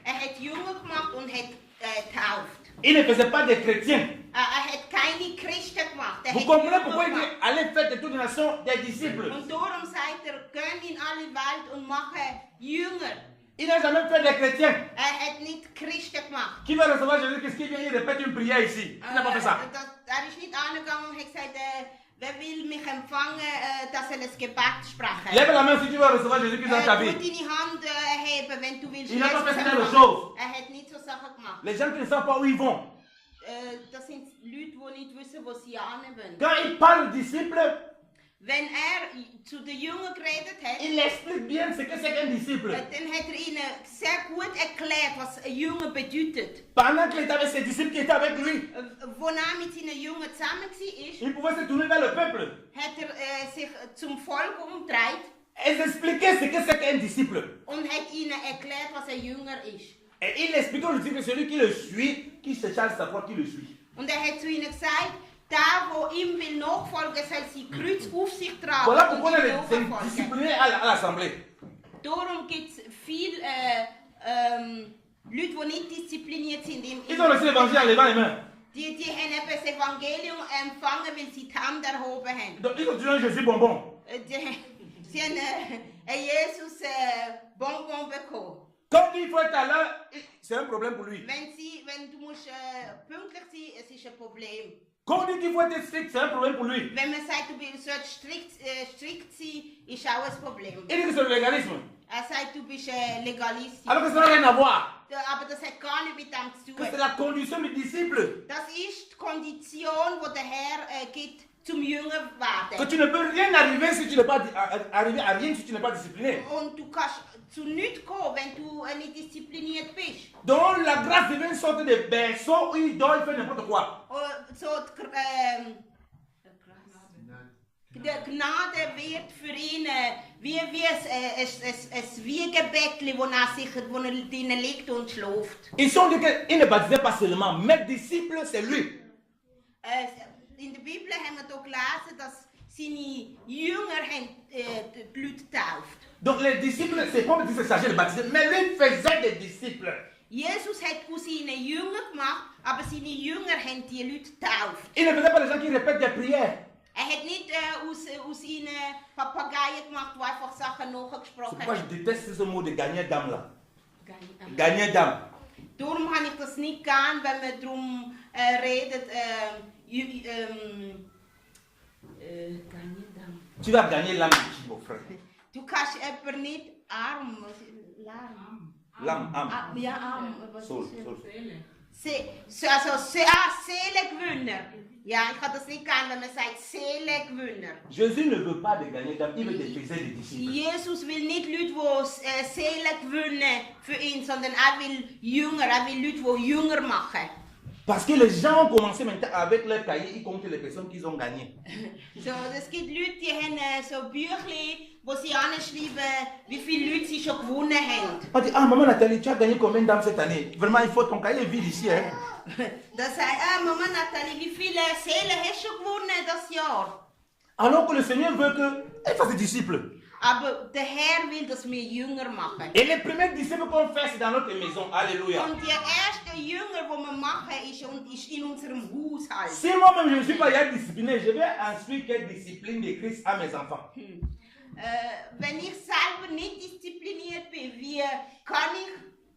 hat Jünger gemacht und hat getauft. Ils ne faisaient pas des chrétiens. Hat keine Christen gemacht. Vous comprenez pourquoi il dit allez faire de toutes les nations des disciples? Und darum sagt geht in alle Welt und mache Jünger. Il n'a jamais fait des chrétiens. Hat nicht Christen gemacht. Qui va recevoir Jésus, qu'est-ce qu'il vient? Il répète une prière ici. Il n'a pas fait ça. Ist nicht angegangen und hat gesagt, wer will mich empfangen, dass ein Gebet sprechen. Lève la main si tu veux recevoir Jésus Christ dans ta vie. Tu deine Hand heben, wenn du willst. Il n'a pas fait Jesus ce genre de empfangen. choses. Hat nicht so Sachen gemacht. Les gens qui ne savent pas où ils vont. Das sind Leute, die nicht wissen, wo sie hinwollen. Quand il parle aux disciples, Wenn zu den Jüngern geredet hat, il explique bien ce que c'est qu'un disciple. dann hat ihnen sehr gut erklärt, was ein Jünger bedeutet. Pendant qu'il était avec ses disciples qui étaient avec lui, Wo er mit seinen Jüngern zusammen war, il pouvait se tourner vers le peuple. hat sich zum Volk umgedreht Et expliquer ce que c'est qu'un disciple. und hat ihnen erklärt, was ein Jünger ist. Et il expliquait aux disciples, celui qui le suit, qui se charge sa foi, qui le suit. Und hat zu ihnen gesagt, der ihm will nachfolgen, soll sein Kreuz auf sich tragen Voilà pourquoi on und ihm est des nachfolgen. disciplinés à l'assemblée. Darum gibt es viele Leute, die nicht diszipliniert sind. Ils ont reçu l'évangile en levant les mains. Die haben eben das Evangelium empfangen, weil sie die Hand erhoben haben. Donc ils ont toujours un Jésus bonbon. Sie haben Jesus Bonbon bekommen. Quand il dit il faut être à l'heure, c'est un problème pour lui. Wenn du musst pünktlich sein, es ist ein Problem. Quand on dit qu'il faut être strict, c'est un problème pour lui. Wenn man sagt, du sollst strikt sein, ist auch ein Problem. Il dit que c'est le légalisme. Sagt, du bist Legalist. Alors que ça n'a rien à voir. Aber das hat gar nichts mit dem zu Que c'est tun. la condition du disciple. Das ist die Kondition, die der Herr gibt, zum Jünger Que werden. tu ne peux rien arriver si tu n'es pas arriver à rien si tu n'es pas discipliné. Und du kannst zu nichts kommen, wenn du nicht diszipliniert bist. Donc la grâce devient une sorte de berceau où il dort, il fait n'importe quoi. So die Gnade wird für ihn wie ein Wiegebettchen, wo er drinnen liegt und schläft. Ici on dit qu'il ne baptisait pas seulement, mais disciple c'est lui. In der Bibel haben wir hier gelesen, dass seine Jünger die Leute getauft. Donc les disciples, c'est pas qu'il s'agit de baptiser, mais lui faisait des disciples. Jesus hat aus ihnen Jünger gemacht, aber seine Jünger haben die Leute getauft. Il ne faisait pas des gens qui répètent des prières. Hat nicht aus ihnen Papageien gemacht, die einfach Sachen nachgesprochen C'est pourquoi haben. je déteste ce mot de gagner d'âme là. Gagner d'âme. Darum habe ich das nicht gern, wenn man darum redet. Tu vas gagner l'âme de qui, mon frère? Du kannst jemanden nicht arm. L'âme, âme. Ja, arm. Soul, soul. Seelengewinner. Ja, ich kann das nicht gern, wenn man sagt Seelengewinner. Jésus ne veut pas de gagner d'âme, il veut de faiser des disciples. Jesus will nicht Leute, die Seelen gewinnen für ihn, sondern er will Jünger, er will Leute, die Jünger machen. Parce que les gens ont commencé maintenant avec leur cahier, ils comptent les personnes qu'ils ont gagnées. So, es gibt Leute, die haben so Büchlein, wo sie anschreiben, wie viele Leute sie schon gewonnen haben. On dit, ah maman Nathalie, tu as gagné combien d'âmes cette année? Vraiment, il faut ton cahier vide ici. Hein? Das sagt, Mama Nathalie, wie viele Seelen hast du schon gewonnen das Jahr? Alors que le Seigneur veut qu'elle fasse des disciples. Aber der Herr will, dass wir Jünger machen. Et les premiers disciples qu'on fait, c'est dans notre maison. Alléluia. Und die ersten Jünger, die wir machen, ist in unserem Haushalt. Si moi-même je ne suis pas discipliné, je vais instruire quelle discipline de Christ à mes enfants. Wenn ich selber nicht diszipliniert bin, wie kann ich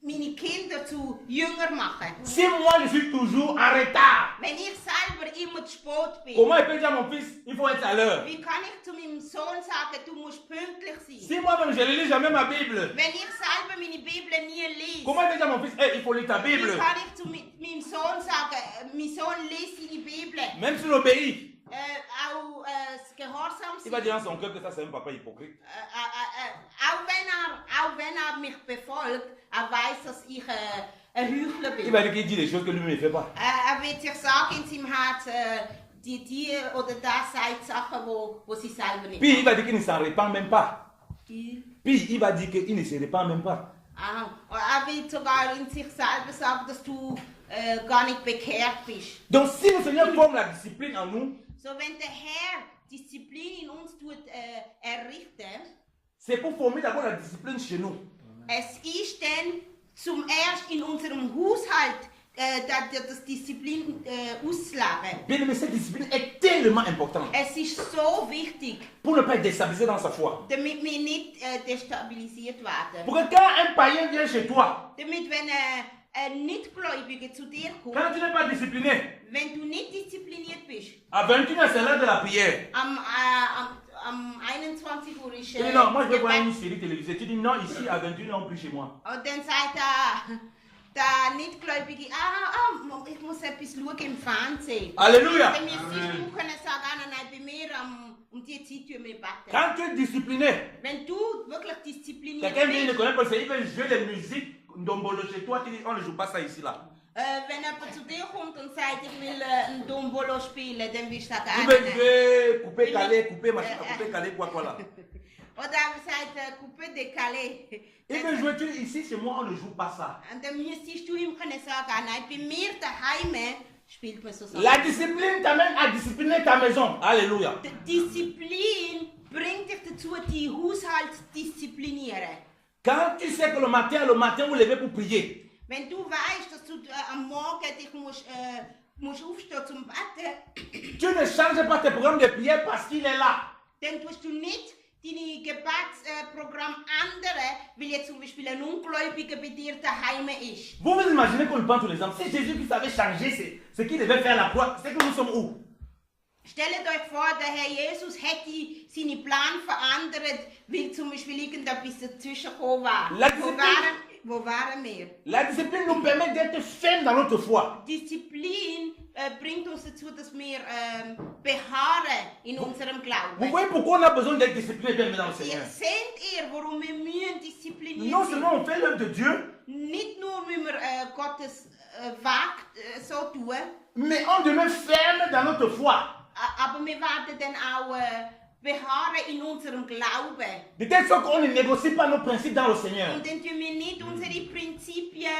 meine Kinder zu Jünger machen? Si moi je suis toujours en retard, Wenn ich selber immer zu spät bin, comment je peux dire à mon fils, il faut être à l'heure? wie kann ich zu meinem Sohn sagen, du musst pünktlich sein? Si moi-même je ne lis jamais ma Bible, Wenn ich selber meine Bibel nie lese, comment je peux dire à mon fils, hey, il faut lire ta wie Bible? kann ich zu meinem Sohn sagen, mein Sohn liest seine Bibel? Même s'il obéit, Auch gehorsam il va sein. dire dans son cœur que ça c'est un papa hypocrite. Auch wenn er mich befolgt, er weiß, dass ich ein Heuchler Il bin. va dire qu'il dit des choses que lui ne fait pas. Er wird sich sagen in seinem Herz, die oder das sagt Sachen, wo sie selber nicht Puis il va dire qu'il ne s'en répand même pas. machen. Puis il va dire qu'il ne se répand même pas. Er wird sogar in sich selber sagen, dass du gar nicht bekehrt bist. Donc si le Seigneur forme la discipline en nous, So, wenn der Herr Disziplin in uns errichten, c'est pour former d'abord la discipline chez nous. es ist dann zum ersten in unserem Haushalt das Disziplin auszuleben. Bien aimé, cette discipline est tellement importante Es ist so wichtig, pour ne pas être déstabilisé dans sa foi. damit wir nicht destabilisiert werden. Pour que quand un païen vient chez toi, Damit, wenn ein Nichtgläubiger zu dir kommt, quand tu n'es pas discipliné, wenn du nicht diszipliniert bist, à 21h c'est l'heure de la prière. am 21 Uhr ist Tu dis non, moi je vais voir Gebet. une série télévisée. Tu dis non, ici à 21h on prie chez moi. Und dann sagt der Nichtgläubige, ich muss etwas schauen im Fernsehen. Alléluia. Wenn wir es nicht können, sagen, nein, bei mir um die Zeit tun wir beten. Quand tu es discipliné, Wenn du wirklich diszipliniert quelqu'un vient, il ne bist, connaît pas le Seigneur, il veut jouer des musiques, Ndombolo chez toi, tu dis on ne joue pas ça ici là. wenn jemand zu dir kommt und sagt, ich will ein Dombolo spielen, dann wirst du sagen, Tu nein, veux nein. jouer, couper, caler, couper, machin, couper, caler, quoi là. Oder er sagt, coupé décalé. Il veut jouer, tu dis ici chez moi on ne joue pas ça. Und dann müsstest du ihm können sagen, nein, bei mir daheim spielt man so Sachen. La discipline t'amène à discipliner ta maison. Alléluia. Die Disziplin bringt dich dazu, die Haushalt zu disziplinieren. Quand tu sais que le matin vous levez pour prier, Wenn du weißt, dass du am Morgen dich musst aufstehen zum Beten, tu ne changes pas tes programmes de prière parce qu'il est là. dann tust du nicht deine Gebetsprogramm ändern, weil jetzt zum Beispiel ein Ungläubiger bei dir daheim ist. Vous vous imaginez qu'on le prend tous les ans. Si Jésus-Christ avait changé ce qu'il devait faire à la croix, c'est que nous sommes où? Stellt euch vor, der Herr Jesus hätte seinen Plan verändert, weil zum Beispiel irgendetwas dazwischen gekommen war. Wo waren wir? La discipline nous permet d'être fermes dans notre foi. Disziplin bringt uns dazu, dass wir beharren in unserem Vous Glauben. voyez pourquoi on a besoin d'être discipliné bien dans le Seigneur. Seht ihr, warum wir müssen diszipliniert Non sein? seulement on fait l'œuvre de Dieu, Nicht nur, wie wir Gottes Weg so tun, mais on demeure ferme dans notre foi. aber wir werden dann auch beharren in unserem Glauben. De telle sorte qu'on ne négocie pas nos principes dans le Seigneur. Und dann tun wir nicht unsere Prinzipien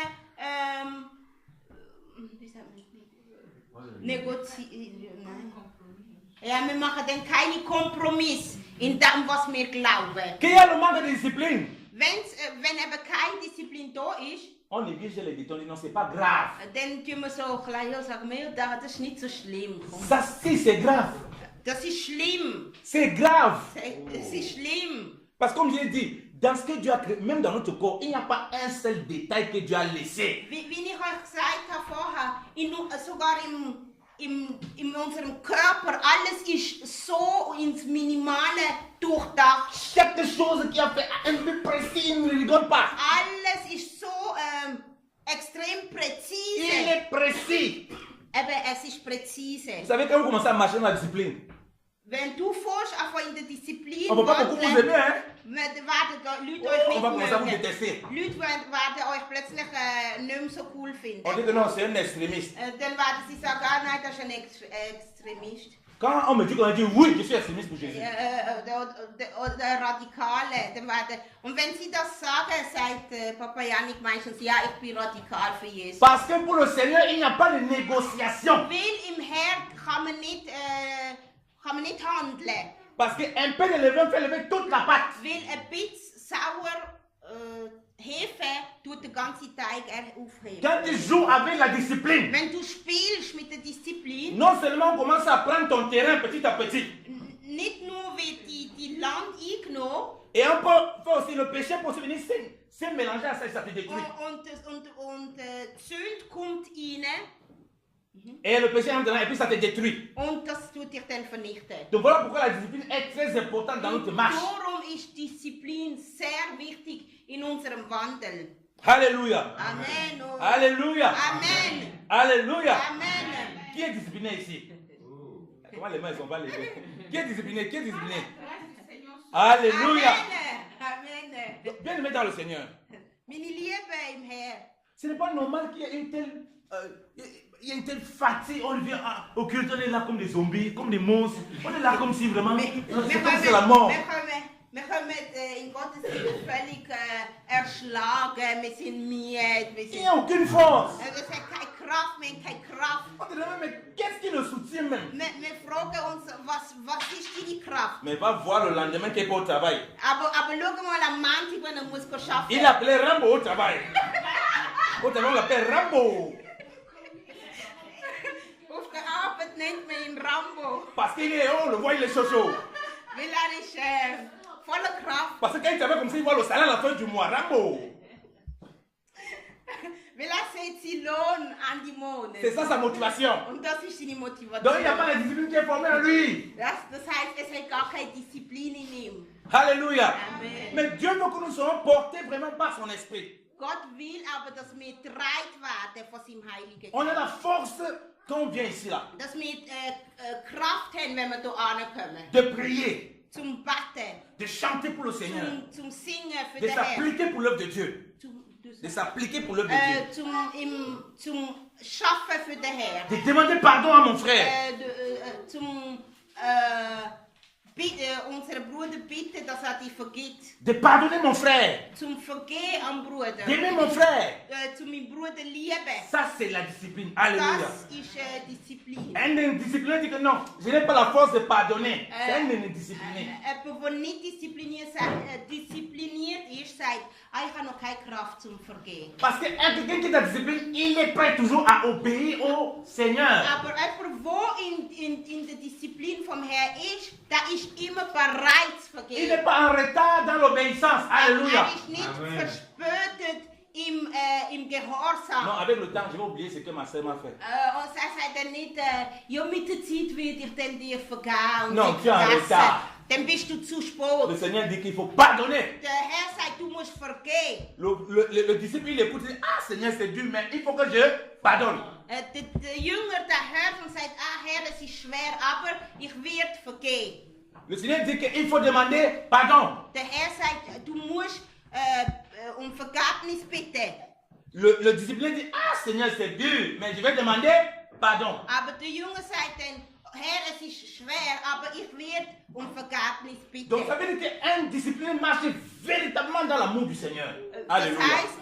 wie sagt man, nein. Ja, wir machen dann keine Kompromisse in dem, was wir glauben. Qu'il y a le manque de discipline, Wenn eben keine Disziplin da ist, on néglige les détails, on dit non, c'est pas grave. dann tun wir so klein und sagen, das ist nicht so schlimm. Komm. Ça, si, c'est grave. Das ist schlimm. C'est grave. Es ist schlimm. Parce que comme je l'ai dit, dans ce que Dieu a créé, même dans notre corps, il n'y a pas un seul détail que Dieu a laissé. Wie ich euch gesagt habe vorher, sogar in unserem Körper, alles ist so ins Minimale durchdacht. Chaque chose qui a fait un peu précis, il ne rigole pas. Alles ist so extrem Il präzise. est précis. Eben, es ist präzise. Vous savez, quand vous commencez à marcher dans la discipline, Wenn du forschst, einfach in der Disziplin, on ne va pas beaucoup vous aimer, hein? werden Leute euch On va commencer à vous nicht mögen. détester. Leute werden euch plötzlich nicht mehr so cool finden. On dit que non, c'est un extrémiste. Dann werden sie sagen, ah nein, das ist ein Extremist. Quand on me dit qu'on a dit oui, je suis extrémiste pour Jésus. Oder Radikale. Und wenn sie das sagen, sagt Papa Janik meistens, ja, ich bin radikal für Jesus. Parce que pour le Seigneur, il n'y a pas de négociation. Weil im Herrn kann man nicht handeln. Parce qu'un peu de levain fait lever toute la pâte. Weil ein bisschen sauer Hefe tut den ganzen Teig aufheben. Quand tu joues avec la discipline, Wenn du spielst mit der Disziplin, non seulement on commence à prendre ton terrain petit à petit, nicht nur wird die Land eingenommen, et on peut faire aussi le péché pour se venir se mélanger à ça, ça te détruit. und die Sünde kommt rein Et le péché entre dedans et puis ça te détruit. und das tut dich dann vernichten. Donc voilà pourquoi la discipline est très importante dans notre marche. Darum ist Disziplin sehr wichtig in unserem Wandel. Alléluia. Amen. Alléluia. Amen. Alléluia. Amen. Qui est discipliné ici? Comment les mains ne sont pas levées? Qui est discipliné? Qui est discipliné? Alléluia. Amen. Bien aimé dans le Seigneur. Meine Liebe im Herrn. Ce n'est pas normal qu'il y ait une telle fatigue. On vient au culte, on est là comme des zombies, comme des monstres. On est là comme si vraiment c'est comme c'est la mort. Wir kommen in Gottesdienst völlig erschlagen, wir sind müde, wir Il sind... n'y a aucune force. Es hat keine Kraft, wir haben keine Kraft. On te demande, mais qu'est-ce qui le soutient même? Wir fragen uns, was ist deine Kraft? Mais va voir le lendemain qu'il n'est pas au travail. Aber schau mal am Montag, wenn er muss arbeiten. Il appelait Rambo au travail. Au travail, on l'appelle Rambo. Auf der Arbeit nennt man ihn Rambo, Parce qu'il est haut, le voit, il est chaud. weil ist voller Kraft, Parce que quand il travaille comme ça, il voit le salaire à la fin du mois. Rambo. weil sieht seinen Lohn an die Monate. C'est ça sa motivation. Und das ist seine Motivation. Donc il n'y a pas la discipline qui est formée en lui. Das heißt, es hat gar keine Disziplin in ihm. Alléluia. Amen. Mais Dieu veut que nous soyons portés vraiment par son esprit. Gott will aber, dass wir getragen werden von seinem Heiligen On a Geist. la force quand on vient ici là. Dass wir Kraft haben, wenn wir hier ankommen. De prier, Zum Beten, de chanter pour le Seigneur, zum Singen für de den Herrn. s'appliquer pour l'œuvre de Dieu. De s'appliquer pour l'œuvre de Dieu. Zum Schaffen für den Herrn. De demander pardon à mon frère. Unseren Bruder bitten, dass er dich vergibt. De pardonner mon frère. Zum Vergehen am Bruder. D'aimer mon frère. Zu meinem Bruder lieben. Ça, c'est la discipline. Alléluia. Das ist Disziplin. Un indiscipliné dit que non, je n'ai pas la force de pardonner. C'est un indiscipliné. Jemand, der nicht diszipliniert ist, sagt, ich habe noch keine Kraft zum Vergehen. Parce que quelqu'un qui est dans la discipline, il est prêt toujours à obéir au Seigneur. Aber jemand, der in der Disziplin vom Herrn ist, der ist immer bereit zu Il vergeben. n'est pas en retard dans l'obéissance. Alléluia. Er ist nicht Amen. verspätet im Gehorsam. Non, avec le temps, je vais oublier ce que ma soeur m'a fait. Und er sagt dann nicht, ja, mit der Zeit werde ich dann dir vergeben und Non, nicht tu es en vergessen. retard. Dann bist du zu Le spät. Seigneur dit qu'il faut pardonner. Der Herr sagt, du musst vergeben. Le disciple, il écoute, il dit, ah Seigneur, c'est dur, mais il faut que je pardonne. Der Jünger, der hört und sagt, ah Herr, es ist schwer, aber ich werde vergeben. Le Seigneur dit qu'il faut demander pardon. Der Herr sagt, du musst um Vergebnis bitten. Le disciple dit, ah Seigneur, c'est dur, mais je vais demander pardon. Aber der Junge sagt dann, Herr, es ist schwer, aber ich werde um Vergebnis bitten. Donc ça veut dire qu'un discipliné marche véritablement dans l'amour du Seigneur. Das Alléluia. heisst,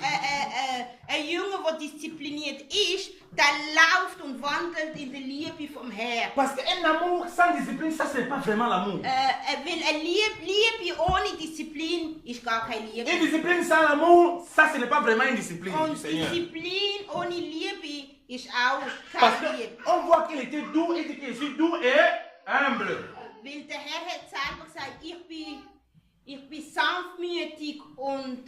ein Junge, der diszipliniert ist, der läuft und wandelt in der Liebe vom Herrn. Parce qu'un amour sans discipline, ça, ce n'est pas vraiment l'amour. Weil eine Liebe ohne Disziplin ist gar keine Une Liebe. discipline sans l'amour, ça, ce n'est pas vraiment une discipline du Und Seigneur. Disziplin ohne Liebe ist auch Parce keine Liebe. qu'on voit qu'il était doux, il dit que je suis doux et humble. Weil der Herr hat selber gesagt, ich bin sanftmütig und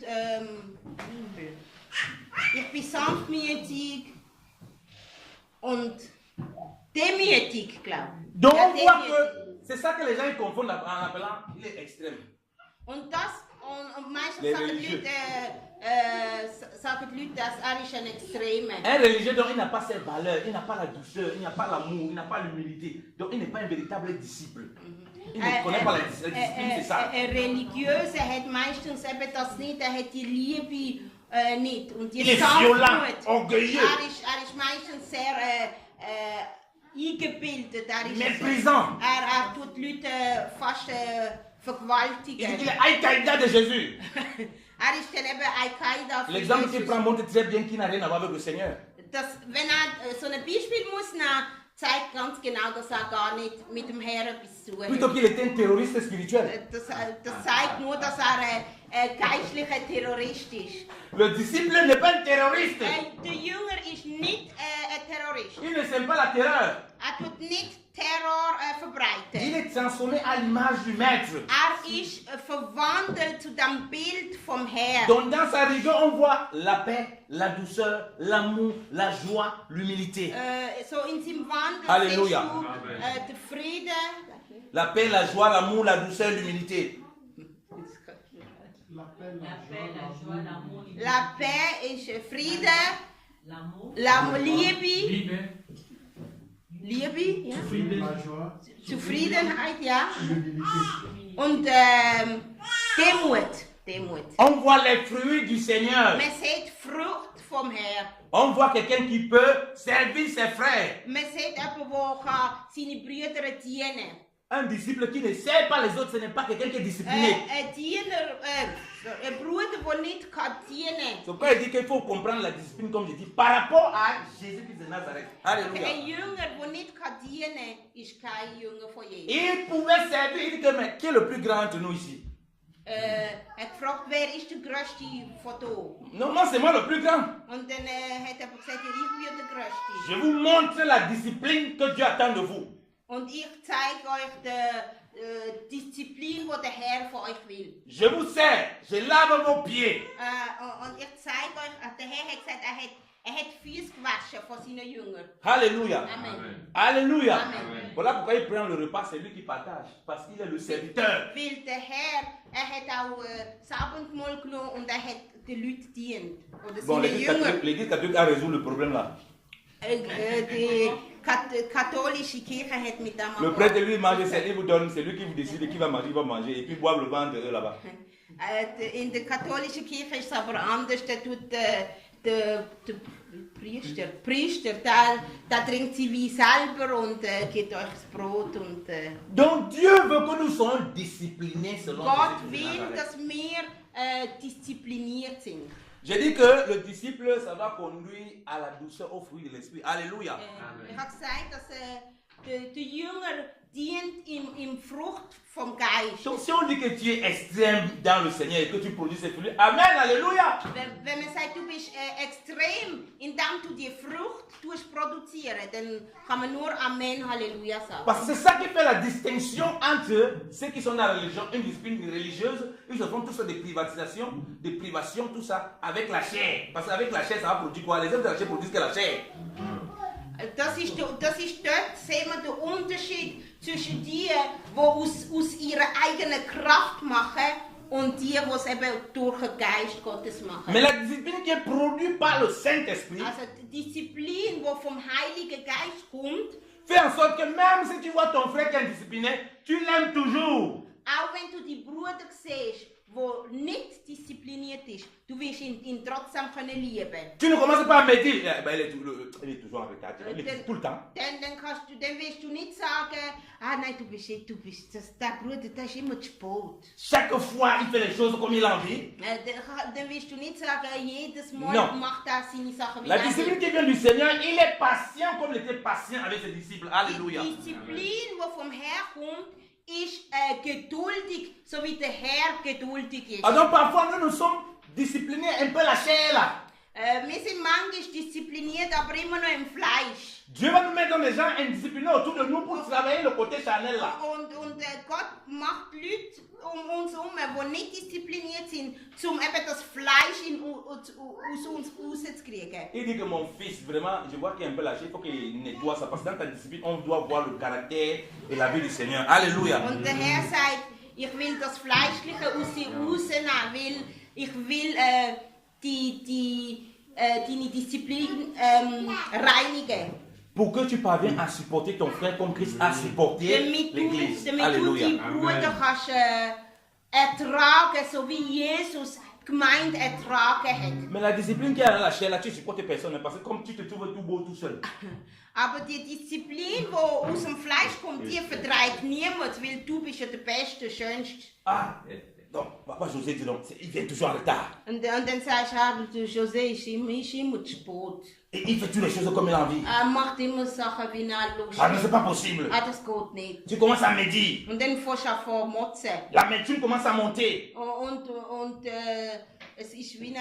ich bin sanftmütig und demütig, glaube ich. Donc Ja, on voit demütig. que c'est ça que les gens ils confondent en appelant, il est extrême. Und meistens Les sagen die religieux. Leute, dass er ist ein Extremer. Un religieux, donc il n'a pas ses valeurs, il n'a pas la douceur, il n'a pas l'amour, il n'a pas l'humilité. Donc il n'est pas un véritable disciple. Il ne connaît pas la discipline, c'est ça. Ein Religiöser hat meistens eben das nicht, er hat die Liebe nicht. Und die Il est violent, Sanftmut. orgueilleux, Er ist meistens sehr eingebildet. Er méprisant. tut die Leute fast Il dit vergewaltigen. qu'il est Al-Qaïda de Jésus. Er ist dann eben Al-Qaida für L'exemple qu'il Jesus. prend montre très bien qu'il n'a rien à voir avec le Seigneur. Wenn er so ein Beispiel muss nehmen, zeigt ganz genau, dass er gar nicht mit dem Herrn etwas zu tun Plutôt hat. qu'il était un terroriste spirituel. Das zeigt nur, dass er ein geistlicher Terrorist ist. Le disciple n'est pas un terroriste. Der Jünger ist nicht ein Terrorist. Il ne sème pas la terreur. Er tut nicht Terror Il verbreiten. est transformé à l'image du Maître. Er ist verwandelt zu dem Bild vom Herrn. Donc dans sa rigueur, on voit la paix, la douceur, l'amour, la joie, l'humilité. So in seinem Wandel Halleluja. siehst du Amen. den Frieden. La paix, la joie, l'amour, la douceur, l'humilité. La paix, la joie, l'amour, La paix ist Frieden, l'amour, Liebe, ja. la joie, Zufriedenheit, ja. l'humilité. Und Demut. On voit les fruits du Seigneur. Man sieht Frucht vom Herrn. On voit quelqu'un qui peut servir ses frères. Man sieht jemanden, der seine Brüder dienen kann. Un disciple qui ne sert pas les autres, ce n'est pas quelqu'un qui est discipliné. Ein Diener, ein Bruder, der nicht dienen C'est pourquoi il dit qu'il faut comprendre la discipline, comme je dis, par rapport à Jésus-Christ de Nazareth. kann. Alléluia. Ein Jünger, der nicht dienen kann, ist kein Jünger von Jesus. Il pouvait servir, il dit que, mais qui est le plus grand entre nous ici? Er hat gefragt, wer ist der Größte von hier? Non, moi c'est moi le plus grand. Und dann hat er gesagt, ja, ich bin der Größte. Je vous montre la discipline que Dieu attend de vous. Und ich zeige euch die Disziplin, die der Herr von euch will. Je vous sers, je lave vos pieds. Und ich zeige euch, der Herr hat gesagt, er hat Füße gewaschen von seinen Jüngern. Alléluia. Amen. Alléluia. Amen. Voilà pourquoi il prend le repas, c'est lui qui partage. Parce qu'il est le serviteur. Weil der Herr, hat auch das Abendmahl genommen und er hat den Leuten dient. Oder Bon, seinen Jüngern. l'église catholique a résolu le problème là. Die katholische Kirche hat mit dem Le prêtre lui mange, c'est lui vous donne, c'est lui qui vous décide qui va manger, il va manger et puis boire le ventre eux là-bas. In der katholischen Kirche ist es aber anders. Da tut der Priester, der trinkt sie wie selber und gibt euch das Brot. Und, Donc Dieu veut que nous soyons disciplinés selon Gott Jésus-Christ de will, Nazareth. dass wir diszipliniert sind. J'ai dit que le disciple, ça va conduire à la douceur, au fruit de l'esprit. Alléluia. Ich habe gesagt, dass der Jünger dient im Frucht vom Geist. Donc si on dit que tu es extrême dans le Seigneur et que tu produis ces fruits, Amen, Alléluia. Wenn man sagt, du bist extrem, indem du die Frucht produzieren, dann kann man nur Amen, Halleluja sagen. Parce que c'est ça qui fait la distinction entre ceux qui sont dans la religion, une discipline religieuse, ils se font tout ça des privatisations, des privations, tout ça, avec la chair. Parce qu'avec la chair, ça va produire quoi? Les œuvres de la chair produisent que la chair. Das ist dort, sehen wir den Unterschied zwischen die, die aus ihrer eigenen Kraft machen und die es eben durch den Geist Gottes machen. Mais la discipline qui est produite par le Saint-Esprit, Also die Disziplin, die vom Heiligen Geist kommt, fait en sorte que même si tu vois ton frère qui est indiscipliné, tu l'aimes toujours. auch wenn du die Bruder siehst, der nicht diszipliniert ist, du wirst ihn trotzdem können lieben. Tu ne commences pas à me dire, il est toujours en retard, il le dit tout le temps. Dann wirst du nicht sagen, ah nein, der Bruder, der ist immer zu spät. Chaque fois, il fait les choses comme il a envie. Dann wirst du nicht sagen, jedes Mal Non. macht er seine Sachen wie La er discipline will. qui vient du Seigneur, il est patient comme il était patient avec ses disciples. Alléluia. Die Disziplin, die vom Herr kommt, ist geduldig, so wie der Herr geduldig ist. Alors parfois, nous sommes disciplinés un peu la chair là. Wir sind manchmal diszipliniert, aber immer noch im Fleisch. Dieu va nous mettre des gens indisciplinés autour de nous pour travailler le côté charnel là. Und Gott macht Leute um uns herum, die nicht diszipliniert sind, um eben das Fleisch aus uns rauszukriegen. Il dit que mon fils, vraiment, je vois qu'il y a un peu lâché, il faut qu'il nettoie ça. Parce que dans ta discipline, on doit voir le caractère et la vie du Seigneur. Alléluia. Und der Herr sagt, ich will das Fleischliche aus dir rausnehmen, ich will deine Disziplin reinigen. Pour que tu parviennes à supporter ton frère comme Christ a supporté l'Église. Damit du Alléluia. die Bruder kannst ertragen, so wie Jesus Gemeinde ertragen hat. Mais la discipline qui est dans la chair là, tu supportes personne. Parce que comme tu te trouves tout beau tout seul. Aber die Disziplin, die aus dem Fleisch kommt, die vertreibt niemand, weil du bist ja der Beste, der Schönste. Ah, donc, papa José dit donc, il vient toujours en retard. Und dann sagst du, José ist immer zu spät. Et il fait toutes les choses comme il a envie. Er macht immer Sachen, wie er Lust Ah, mais hat. c'est pas possible. Ah, das geht nicht. Tu commences à me dire. Und dann fährst du an vor motzen. La médecine commence à monter. Und es ist wie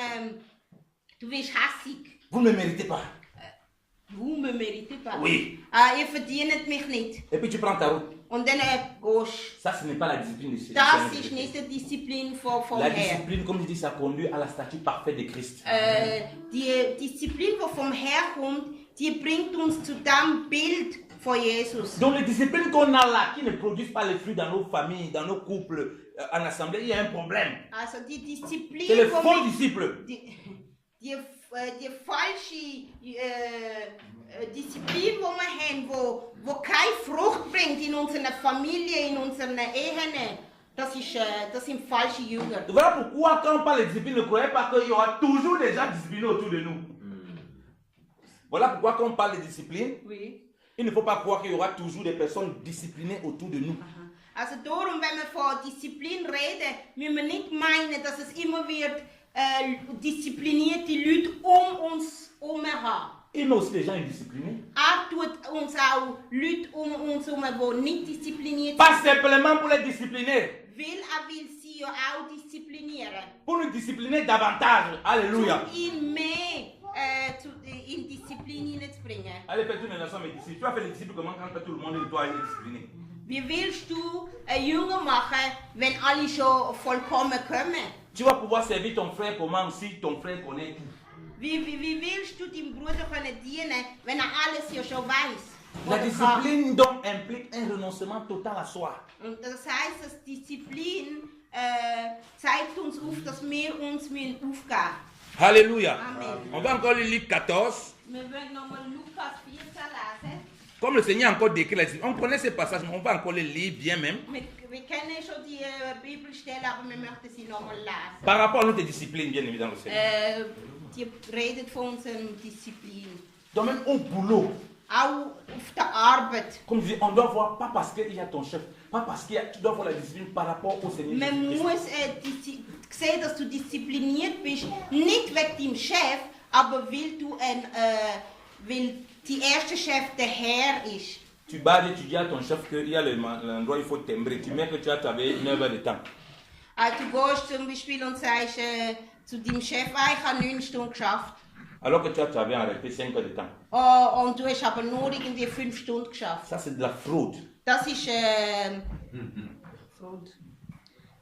du wirst hässig. Vous ne me méritez pas. Vous me méritez pas. Oui. Ah, ihr verdient mich nicht. Et puis tu prends ta route. Und dann gehst Ça, ce n'est pas la discipline du du. Seigneur. Das ist nicht die Disziplin vom La Herrn. discipline, comme je dis, ça conduit à la statue parfaite de Christ. Die Disziplin, die vom Herrn kommt, die bringt uns zu dem Bild von Jesus. Donc les disciplines qu'on a là, qui ne produisent pas les fruits dans nos familles, dans nos couples, en assemblée, il y a un problème. Also die Disziplin, C'est les wo faux wir- disciples. die falsche Disziplin, die wir haben, wo keine Frucht bringt in unserer Familie, in unseren Ehen, das sind falsche Jünger. Voilà pourquoi quand on parle de discipline, ne croyez pas qu'il y aura toujours des gens disciplinés autour de nous. Voilà pourquoi quand on parle de discipline, Oui. il ne faut pas croire qu'il y aura toujours des personnes disciplinées autour de nous. Also darum, wenn wir von Disziplin reden, müssen wir nicht meinen, dass es immer wird disziplinierte Leute uns herum haben. Il met aussi des gens indisciplinés. Tut uns auch Leute uns herum, die nicht diszipliniert sind, Pas simplement pour les discipliner, weil will sie ja auch disziplinieren. pour nous discipliner davantage. Alléluia. Um ihn mehr in Disziplin hineinzubringen. Allez, fais une nation mes disciples. Tu vas faire les disciples comment quand tout le monde doit être discipliné. Wie willst du Jünger machen, wenn alle schon vollkommen kommen? Tu vas pouvoir servir ton frère comment si ton frère connaît tout. Wie willst du deinem Bruder können dienen, wenn alles ja schon weiß? La Oder kann? discipline donc implique un renoncement total à soi. Und das heißt, dass Disziplin zeigt uns auf, dass wir uns aufgeben müssen. Alléluia. Amen. On va encore lire Luc 14. Wir wollen nochmal Lukas 14 lesen. Comme le Seigneur a encore décrit la discipline, on connaît ces passages, mais on va encore les lire bien même. Wir kennen schon die Bibelstelle, aber wir möchten sie nochmal lesen. Par rapport à notre discipline, bien évidemment, le Seigneur. Die redet von unserer Disziplin. Donc même au boulot, Auch auf der Arbeit. comme je dis, on doit voir, pas parce qu'il y a ton chef, pas parce qu'il y a, tu dois voir la discipline par rapport au Seigneur Man Jésus-Christ. muss sehen, dass du diszipliniert bist, nicht wegen deinem Chef, aber weil der erste Chef der Herr ist. tu bades et tu dis à ton chef qu'il y a l'endroit où il faut timbrer. Tu mets que tu as travaillé 9 heures de temps. Du gehst zum Beispiel und sagst zu deinem Chef, ich habe 9 Stunden geschafft. Alors que tu as travaillé en réalité 5 heures de temps. Und du hast aber nur irgendwie 5 Stunden geschafft. Ça, c'est de la fraude. Das ist Fraude.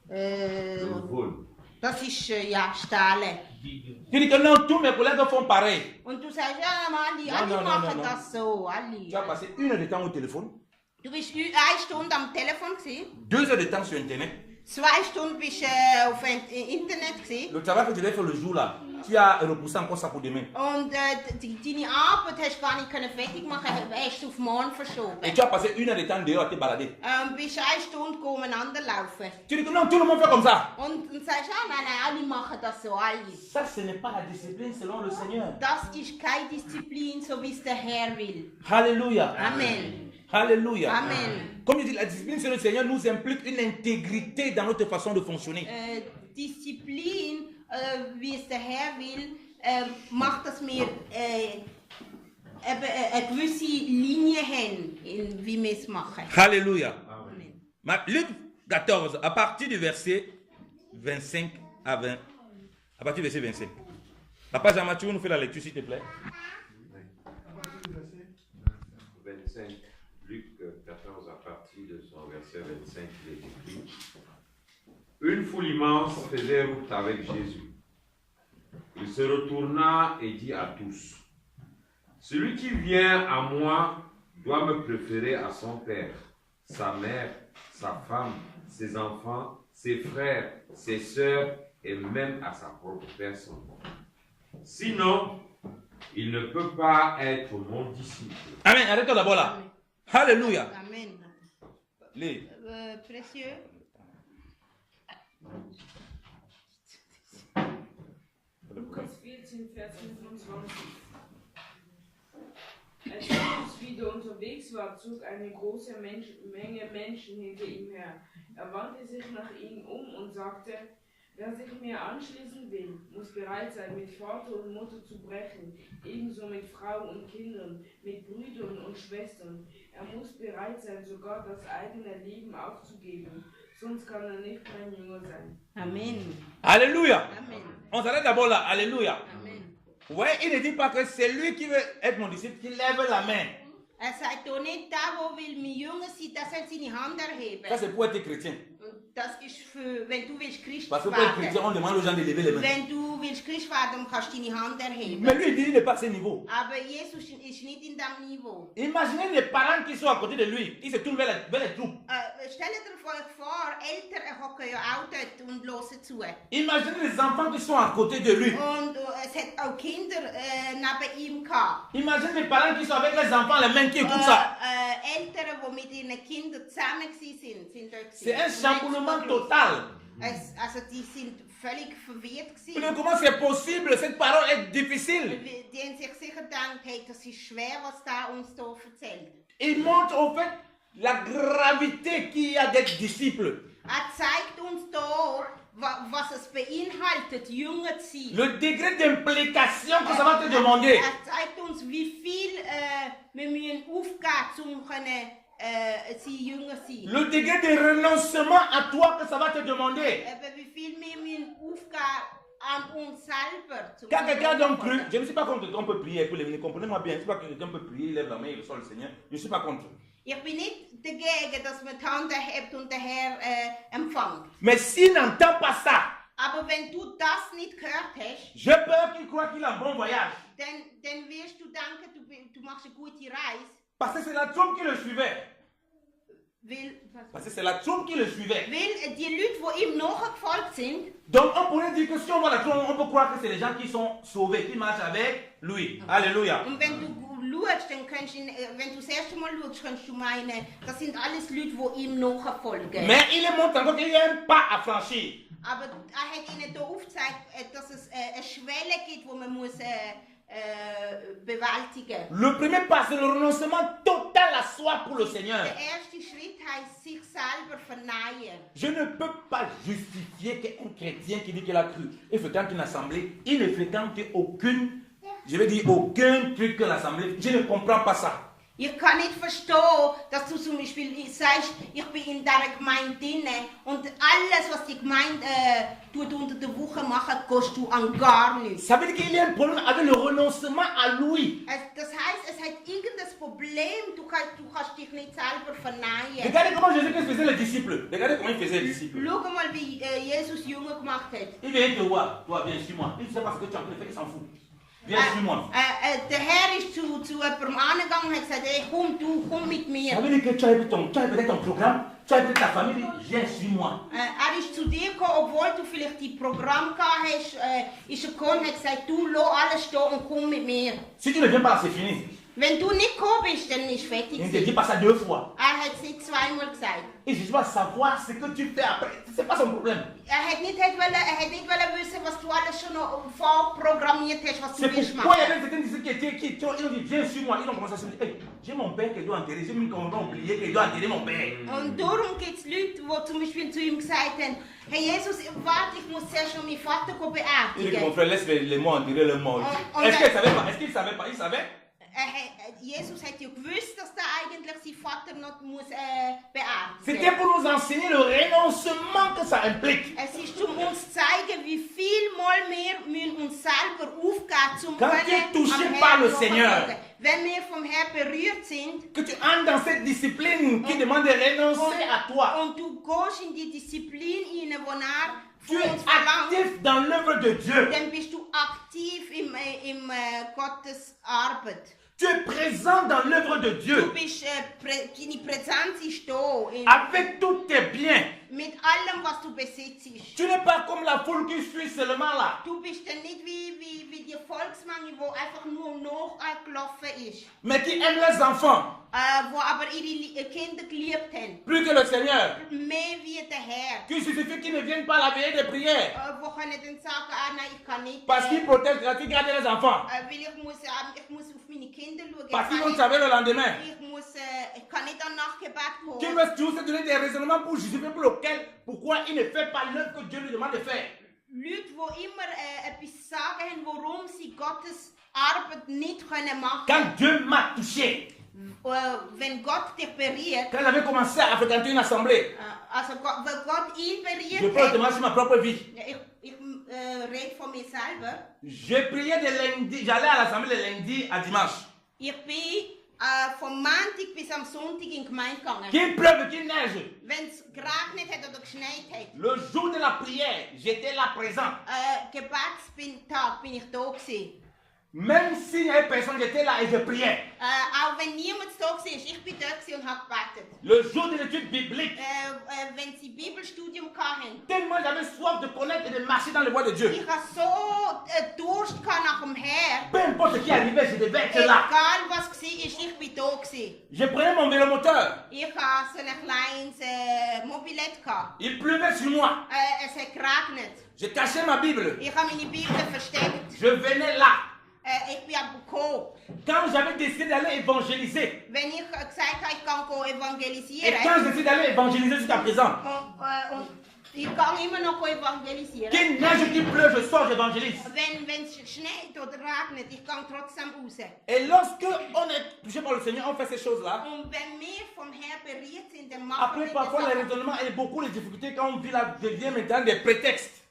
Le vol. Das ist ja Stahlen. Tu dis que non, tous mes collègues font pareil. Und du sagst, ja, alle non, machen non. das so, alle. Tu as passé 1 heure de temps au téléphone, Du bist 1 Stunde am Telefon gewesen, 2 heures de temps sur Internet. 2 Stunden bist auf Internet gewesen. Le travail que tu devais faire le jour là, tu as repoussé encore ça pour demain. Und deine Arbeit hast du gar nicht können fertig machen, hast du auf morgen verschoben. Et tu as passé 1 heure de temps dehors à te balader. Bist 1 Stunde umeinander laufen. Tu dis que non, tout le monde fait comme ça. Und sagst, nein, alle machen das so, alle. Ça, ce n'est pas la discipline selon le Seigneur. Das ist keine Disziplin, so wie es der Herr will. Alléluia. Amen. Alléluia. Amen. Comme je dis, la discipline selon le Seigneur nous implique une intégrité dans notre façon de fonctionner. Disziplin, wie es der Herr will, macht, dass wir eine gewisse Linie haben, wie wir es machen. Alléluia. Amen. Luc 14, à partir du verset 25 à 20. À partir du verset 25. Papa Jean-Mathieu, nous fait la lecture, s'il te plaît. 25, Luc 14, à partir de son verset 25, il est écrit: Une foule immense faisait route avec Jésus. Il se retourna et dit à tous: Celui qui vient à moi doit me préférer à son père, sa mère, sa femme, ses enfants, ses frères, ses sœurs et même à sa propre personne. Sinon, il ne peut pas être mon disciple. Amen. Arrête-toi d'abord là. Alléluia. Amen. Lis. Précieux. Lukas 14, Vers 25. Als Jesus wieder unterwegs war, zog eine große Menge Menschen hinter ihm her. Er wandte sich nach ihnen um und sagte: Wer sich mir anschließen will, muss bereit sein, mit Vater und Mutter zu brechen, ebenso mit Frau und Kindern, mit Brüdern und Schwestern. Er muss bereit sein, sogar das eigene Leben aufzugeben, sonst kann er nicht mein Jünger sein. Amen. Alléluia. Amen. On s'arrête d'abord là. Alléluia. Amen. Ouais, il ne dit pas que c'est lui qui veut être mon disciple, qui lève la main. Sagt doch nicht, der, der will mein Jünger sein, der soll seine Hand erheben. Ça, c'est pour être chrétien. Das ist für, wenn du willst Christ Parce que pour être werden. chrétien, on demande aux gens de lever les mains. Wenn du willst Christ werden, kannst du deine Hand erheben. Mais lui, il dit qu'il n'est pas à ce niveau. Aber Jesus ist nicht in diesem Niveau. Imaginez les parents qui sont à côté de lui. Ils se tournent vers les troupes. Stellt euch vor, Eltern hocken ja auch dort und hören zu. Imaginez les enfants qui sont à côté de lui. Und es hat auch Kinder neben ihm gehabt. Imaginez les parents qui sont avec les enfants, les mains qui écoutent ça. Eltern, die mit ihren Kindern zusammen sind dort. C'est un chamboulement total. Also die sind völlig verwirrt gewesen. Mais comment c'est possible? Cette parole est difficile. Die haben sich sicher gedacht, hey, das ist schwer, was der uns hier erzählt. Il montre au fait la gravité qu'il y a d'être disciple. Zeigt uns hier, was es beinhaltet, Jünger zu sein. Le degré d'implication que ça va te demander. Zeigt uns, wie viel wir müssen aufgeben, um Jünger zu sein. Le degré de renoncement à toi que ça va te demander. Wie viel wir müssen aufgeben an uns selber. Quand quelqu'un donne plus, je ne suis pas contre qu'on peut prier pour les venir. Comprenez-moi bien. Je ne sais pas que quelqu'un peut prier, il lève la main, il reçoit le Seigneur. Je ne suis pas contre. Ich bin nicht dagegen, dass man die Hand erhebt und der Herr empfängt. Mais s'il n'entend pas ça, Aber wenn du das nicht gehört hast, j'ai peur qu'il croit qu'il a un bon voyage. dann wirst du denken, du machst eine gute Reise. Parce que c'est la troupe qui le suivait. Parce que c'est la troupe qui le suivait. Weil die Leute, die ihm nachgefolgt sind, Donc on pourrait dire que si on voit la troupe, on peut croire que c'est les gens qui sont sauvés, qui marchent avec lui. Alléluia. und wenn du schaust, dann kannst du, wenn du das erste Mal schaust, kannst du meinen, das sind alles Leute, die ihm nachfolgen. Mais il montre encore qu'il y a un pas à franchir. Aber hat ihnen hier aufgezeigt, dass es eine Schwelle gibt, die man muss bewältigen. Le premier pas, c'est le renoncement total à soi pour le Seigneur. Der erste Schritt heißt, sich selber verneinen. Je ne peux pas justifier qu'un chrétien qui dit qu'il a cru et fréquente une assemblée, il ne fréquente aucun truc que l'assemblée. Je ne comprends pas ça. Ich kann nicht verstehen, dass du zum Beispiel sagst, ich bin in dieser Gemeinde drin und alles, was die Gemeinde tut unter der Woche machen, gehst du an gar nichts. Ça veut dire qu'il y a un problème avec le renoncement à lui. Das heisst, es hat irgendein Problem, du kannst dich nicht selber verneinen. Regardez comment Jésus-Christ faisait les disciples. Regardez comment il faisait les disciples. Schau mal, wie Jesus Jünger gemacht hat. Il vient te voir. Toi, viens, suis-moi. Il ne sait pas ce que tu as en train de faire, il s'en fout. Viens, suis-moi. Der Herr ist zu jemandem angegangen und hat gesagt, hey, komm mit mir. Ça veut dire que tu as peut-être ton programme, tu as peut-être ta famille, viens, suis-moi. Ist zu dir gekommen, obwohl du vielleicht dein Programm gehabt hast, ist er gekommen und hat gesagt, du lass alles stehen und komm mit mir. Si tu ne viens pas, c'est fini. Wenn du nicht gekommen bist, dann ist fertig. Il ne te dit pas ça 2 fois. Hat es nicht zweimal gesagt. Et je dois savoir ce que tu fais après. C'est pas son problème. Hat nicht wissen, was du alles schon noch vorprogrammiert hast, was du C'est willst pourquoi il y machen. avait certains qui ont dit, viens, suis-moi. Ils ont commencé à se dire, hey, j'ai mon père qui doit enterrer. J'ai même oublié qu'il doit enterrer mon père. Und darum gibt es Leute, die zum Beispiel zu ihm gesagt haben, hey Jesus, warte, ich muss zuerst noch meinen Vater Il dit que mon beerdigen. frère, laisse les morts enterrer les morts. Und Est-ce qu'il savait pas? Est-ce qu'il savait pas? Il savait. Jesus hat ja gewusst, dass der eigentlich seinen Vater noch muss, beerdigen C'était muss. pour nous enseigner le renoncement que ça implique. Es ist, um uns zu zeigen, wie viel mal wir müssen uns selber aufgeben zum Quand tu es touché par le Seigneur, wenn wir vom Herrn berührt sind que tu entres dans cette discipline qui demande de renoncer à toi. und du gehst in die Disziplin hinein, wo er Tu von es uns verlangt, actif dans l'œuvre de Dieu. dann bist du aktiv im Gottes Arbeit. Tu es présent dans l'œuvre de Du Dieu. bist, deine Präsenz ist da, Avec tous tes biens. mit allem, was du besitzt. Tu n'es pas comme la foule qui suit seulement là. Du bist dann nicht wie die Volksmenge, die einfach nur nachgelaufen ist, Mais qui aime les enfants wo aber ihre Kinder geliebt haben. plus que le Seigneur. Mehr wie der Herr. Qu'il suffit qu'ils ne viennent pas à la veillée de prière. Wo können dann sagen, nein, ich kann nicht, Parce qu'ils protègent gratuit garder les enfants. weil ich muss auf meine Kinder schauen. Parce qu'ils vont savoir le lendemain. Ich kann nicht an Nachtgebet Qu'il kommen. va toujours se donner des raisonnements pour justifier pour lequel, pourquoi il ne fait pas l'œuvre que Dieu lui demande de faire. Leute, die immer etwas sagen haben, warum sie Gottes Arbeit nicht können machen Quand Dieu m'a touché, wenn Gott dich berührt, quand j'avais commencé à fréquenter une assemblée, also wenn Gott ihn je berührt peux le hat, demander sur ma propre vie. ich rede von mir selber, Je priais de lundi, j'allais à l'assemblée de lundi à dimanche. ich bin vom Montag bis am Sonntag in die Gemeinde gegangen. Qu'il pleuve, qu'il neige. Wenn es geregnet hat oder geschneit hat, Le jour de la prière, j'étais là présent. Gebetstag bin ich da gewesen. Même s'il n'y avait personne, j'étais là et je priais. Auch wenn niemand da war, ich bin dort gewesen und habe gebetet. Le jour de l'étude biblique, Wenn sie Bibelstudium hatten, tellement j'avais soif de connaître et de marcher dans les voies de Dieu. ich hatte so Durst nach dem Herrn. Peu importe ce qui arrivait, je devais être là. Egal was war, ich bin da gewesen. Je prenais mon vélomoteur. Ich hatte so ein kleines Mobilett gehabt. Il pleuvait sur moi. Es hat geregnet. Je cachais ma Bible. Ich habe meine Bibel versteckt. Je venais là. Ich bin aber gekommen. Quand j'avais décidé d'aller évangéliser, Wenn ich gesagt habe, ich gehe et evangelisieren, quand je décide d'aller évangéliser jusqu'à présent, und ich gehe immer noch evangelisieren. qu'il neige, qu'il pleuve, je sors, j'évangélise. Wenn es schneit oder regnet, ich gehe trotzdem raus. Et lorsque on est touché par le Seigneur, on fait ces choses-là. Und wenn wir vom Herrn berührt sind, dann machen Après, wir parfois, das les auch. raisonnements et beaucoup les difficultés quand on vit là deviennent maintenant des prétextes.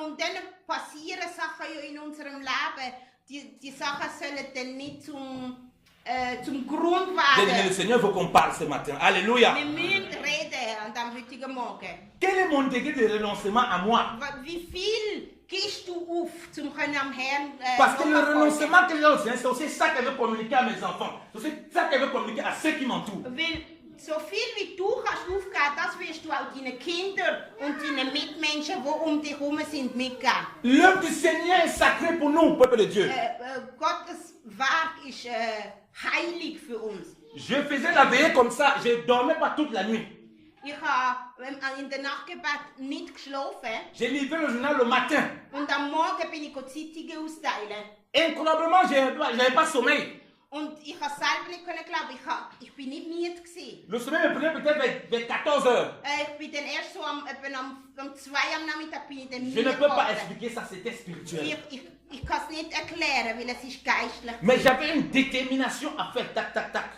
Und dann passieren Sachen ja in unserem Leben. Die Sachen sollen dann nicht zum Grund Bien-aimé, le werden. Seigneur veut qu'on parle ce matin. Alléluia. Wir müssen reden an diesem heutigen Morgen. Quel est mon degré de renoncement à moi? Wie viel gehst du auf, um am Herrn Parce que le nachfolgen? renoncement que j'ai au Seigneur, c'est aussi ça qu'elle veut communiquer à mes enfants. C'est aussi ça qu'elle veut communiquer à ceux qui m'entourent. Weil so viel wie du kannst aufgeben, das wirst du auch deinen Kindern und deinen Mitmenschen, die um dich herum sind, mitgeben. L'œuvre du Seigneur est sacrée pour nous, peuple de Dieu. Gottes Werk ist heilig für uns. Je faisais la veillée comme ça, je ne dormais pas toute la nuit. Ich habe in der Nachtgebet nicht geschlafen J'ai livré le journal le matin. und am Morgen bin ich Zeitungen austeilen. Incroyablement, je n'avais pas sommeil. Und ich habe selber nicht glauben, ich bin nicht müde gewesen. Le sommeil me prenait peut-être vers 14 heures. Ich bin dann erst so etwa am 2 am Nachmittag bin ich dann Je müde ne peux pas geworden. expliquer ça, c'était spirituel. Ich kann es nicht erklären, weil es ist geistlich. Mais j'avais une détermination à faire tac, tac, tac.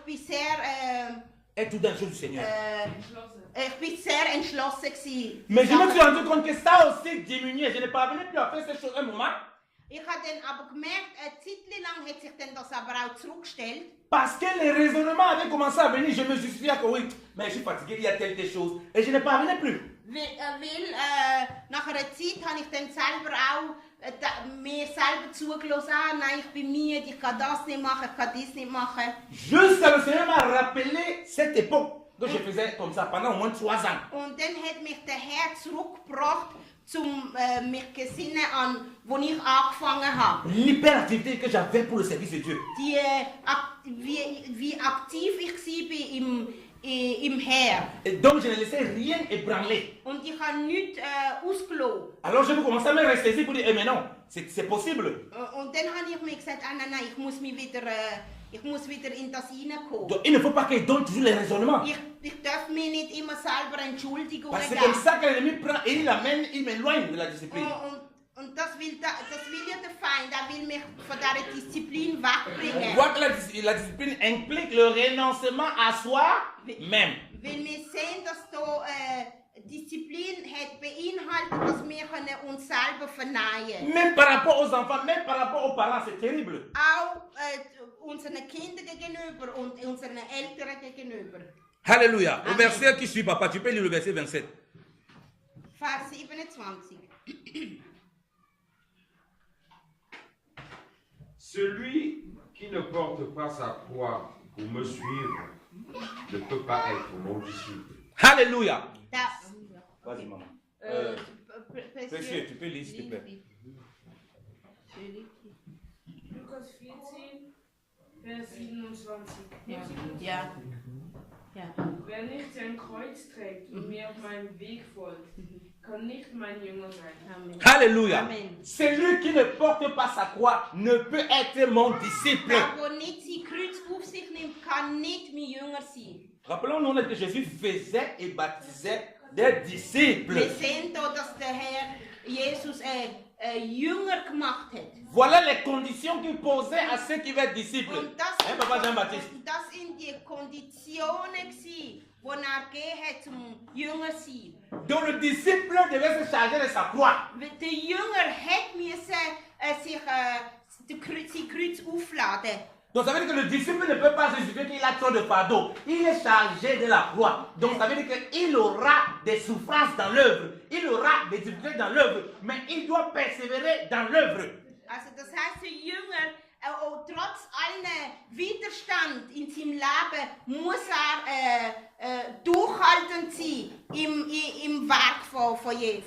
bin sehr, Être tout dans les choses du Seigneur. ich bin sehr entschlossen gewesen. Mais je me suis rendu compte que ça aussi diminué. Je n'ai pas venu plus à faire ces choses un moment. Ich habe dann aber gemerkt, eine Zeit lang hat sich dann das aber auch zurückgestellt. Parce que les raisonnements avaient commencé à venir. Je me justifiais que oui, mais je suis fatigué, il y a telle chose. Et je ne parvenais plus. Weil nach einer Zeit habe ich dann selber auch mir selber zugelassen, nein, ich bin müde, ich kann das nicht machen, ich kann dies nicht machen. Jusqu'à le Seigneur m'a rappelé cette époque que je faisais comme ça pendant au moins 3 ans. Und dann hat mich der Herr zurückgebracht, zum mich gesinnen an, wo ich angefangen habe. L'hyperactivité que j'avais pour le service de Dieu. Wie aktiv ich war im Herr. Et donc je ne laissais rien ébranler. Und ich habe nichts ausgelassen. Alors je vais commencer à me ressaisir pour dire, eh mais non, c'est possible. Und dann habe ich mir gesagt, nein, ich muss wieder in das hineinkommen. Donc il ne faut pas qu'il donne toujours les raisonnements. Ich darf mir nicht immer selber Entschuldigungen Parce que geben. c'est comme ça que l'ennemi prend et il l'amène, il m'éloigne de la discipline. Und das will ja der Feind, er will mich von dieser Disziplin wegbringen. On voit que la discipline implique le renoncement à soi-même. Weil wir sehen, dass da Disziplin hat beinhaltet, dass wir uns selber verneinen. Même par rapport aux enfants, même par rapport aux parents, c'est terrible. Auch unseren Kindern gegenüber und unseren Eltern gegenüber. Alléluia. Au Amen. verset qui suit, papa, tu peux lire le verset 27. Vers 27. Celui qui ne porte pas sa croix pour me suivre ne peut pas être mon disciple. Alléluia. Vas-y, maman. Monsieur, tu peux lire, s'il te plaît. Lukas 14, Vers 27. Ja. Wer nicht sein Kreuz trägt und mir auf meinem Weg folgt, kann nicht mein Jünger sein. Amen. Alléluia. Amen. Celui qui ne porte pas sa croix ne peut être mon disciple. Der nicht sein Kreuz auf sich nimmt, kann nicht mein Jünger sein. Rappelons-nous que Jésus faisait et baptisait des disciples. Wir sehen hier, dass der Herr Jesus Jünger gemacht hat. Voilà les conditions qu'il posait à ceux qui veulent être disciples. Und Hein, Papa Jean-Baptiste? das sind die Konditionen, die er gegeben hat zum Jünger sein. Donc le disciple devait se charger de sa croix. Der Jünger musste sich sein Kreuz aufladen. Donc ça veut dire que le disciple ne peut pas justifier qu'il a trop de fardeau. Il est chargé de la croix. Donc ça veut dire qu'il aura des souffrances dans l'œuvre. Il aura des difficultés dans l'œuvre. Mais il doit persévérer dans l'œuvre. Also das heißt, der Jünger, trotz allen Widerstand in seinem Leben, muss durchhaltend sein im Werk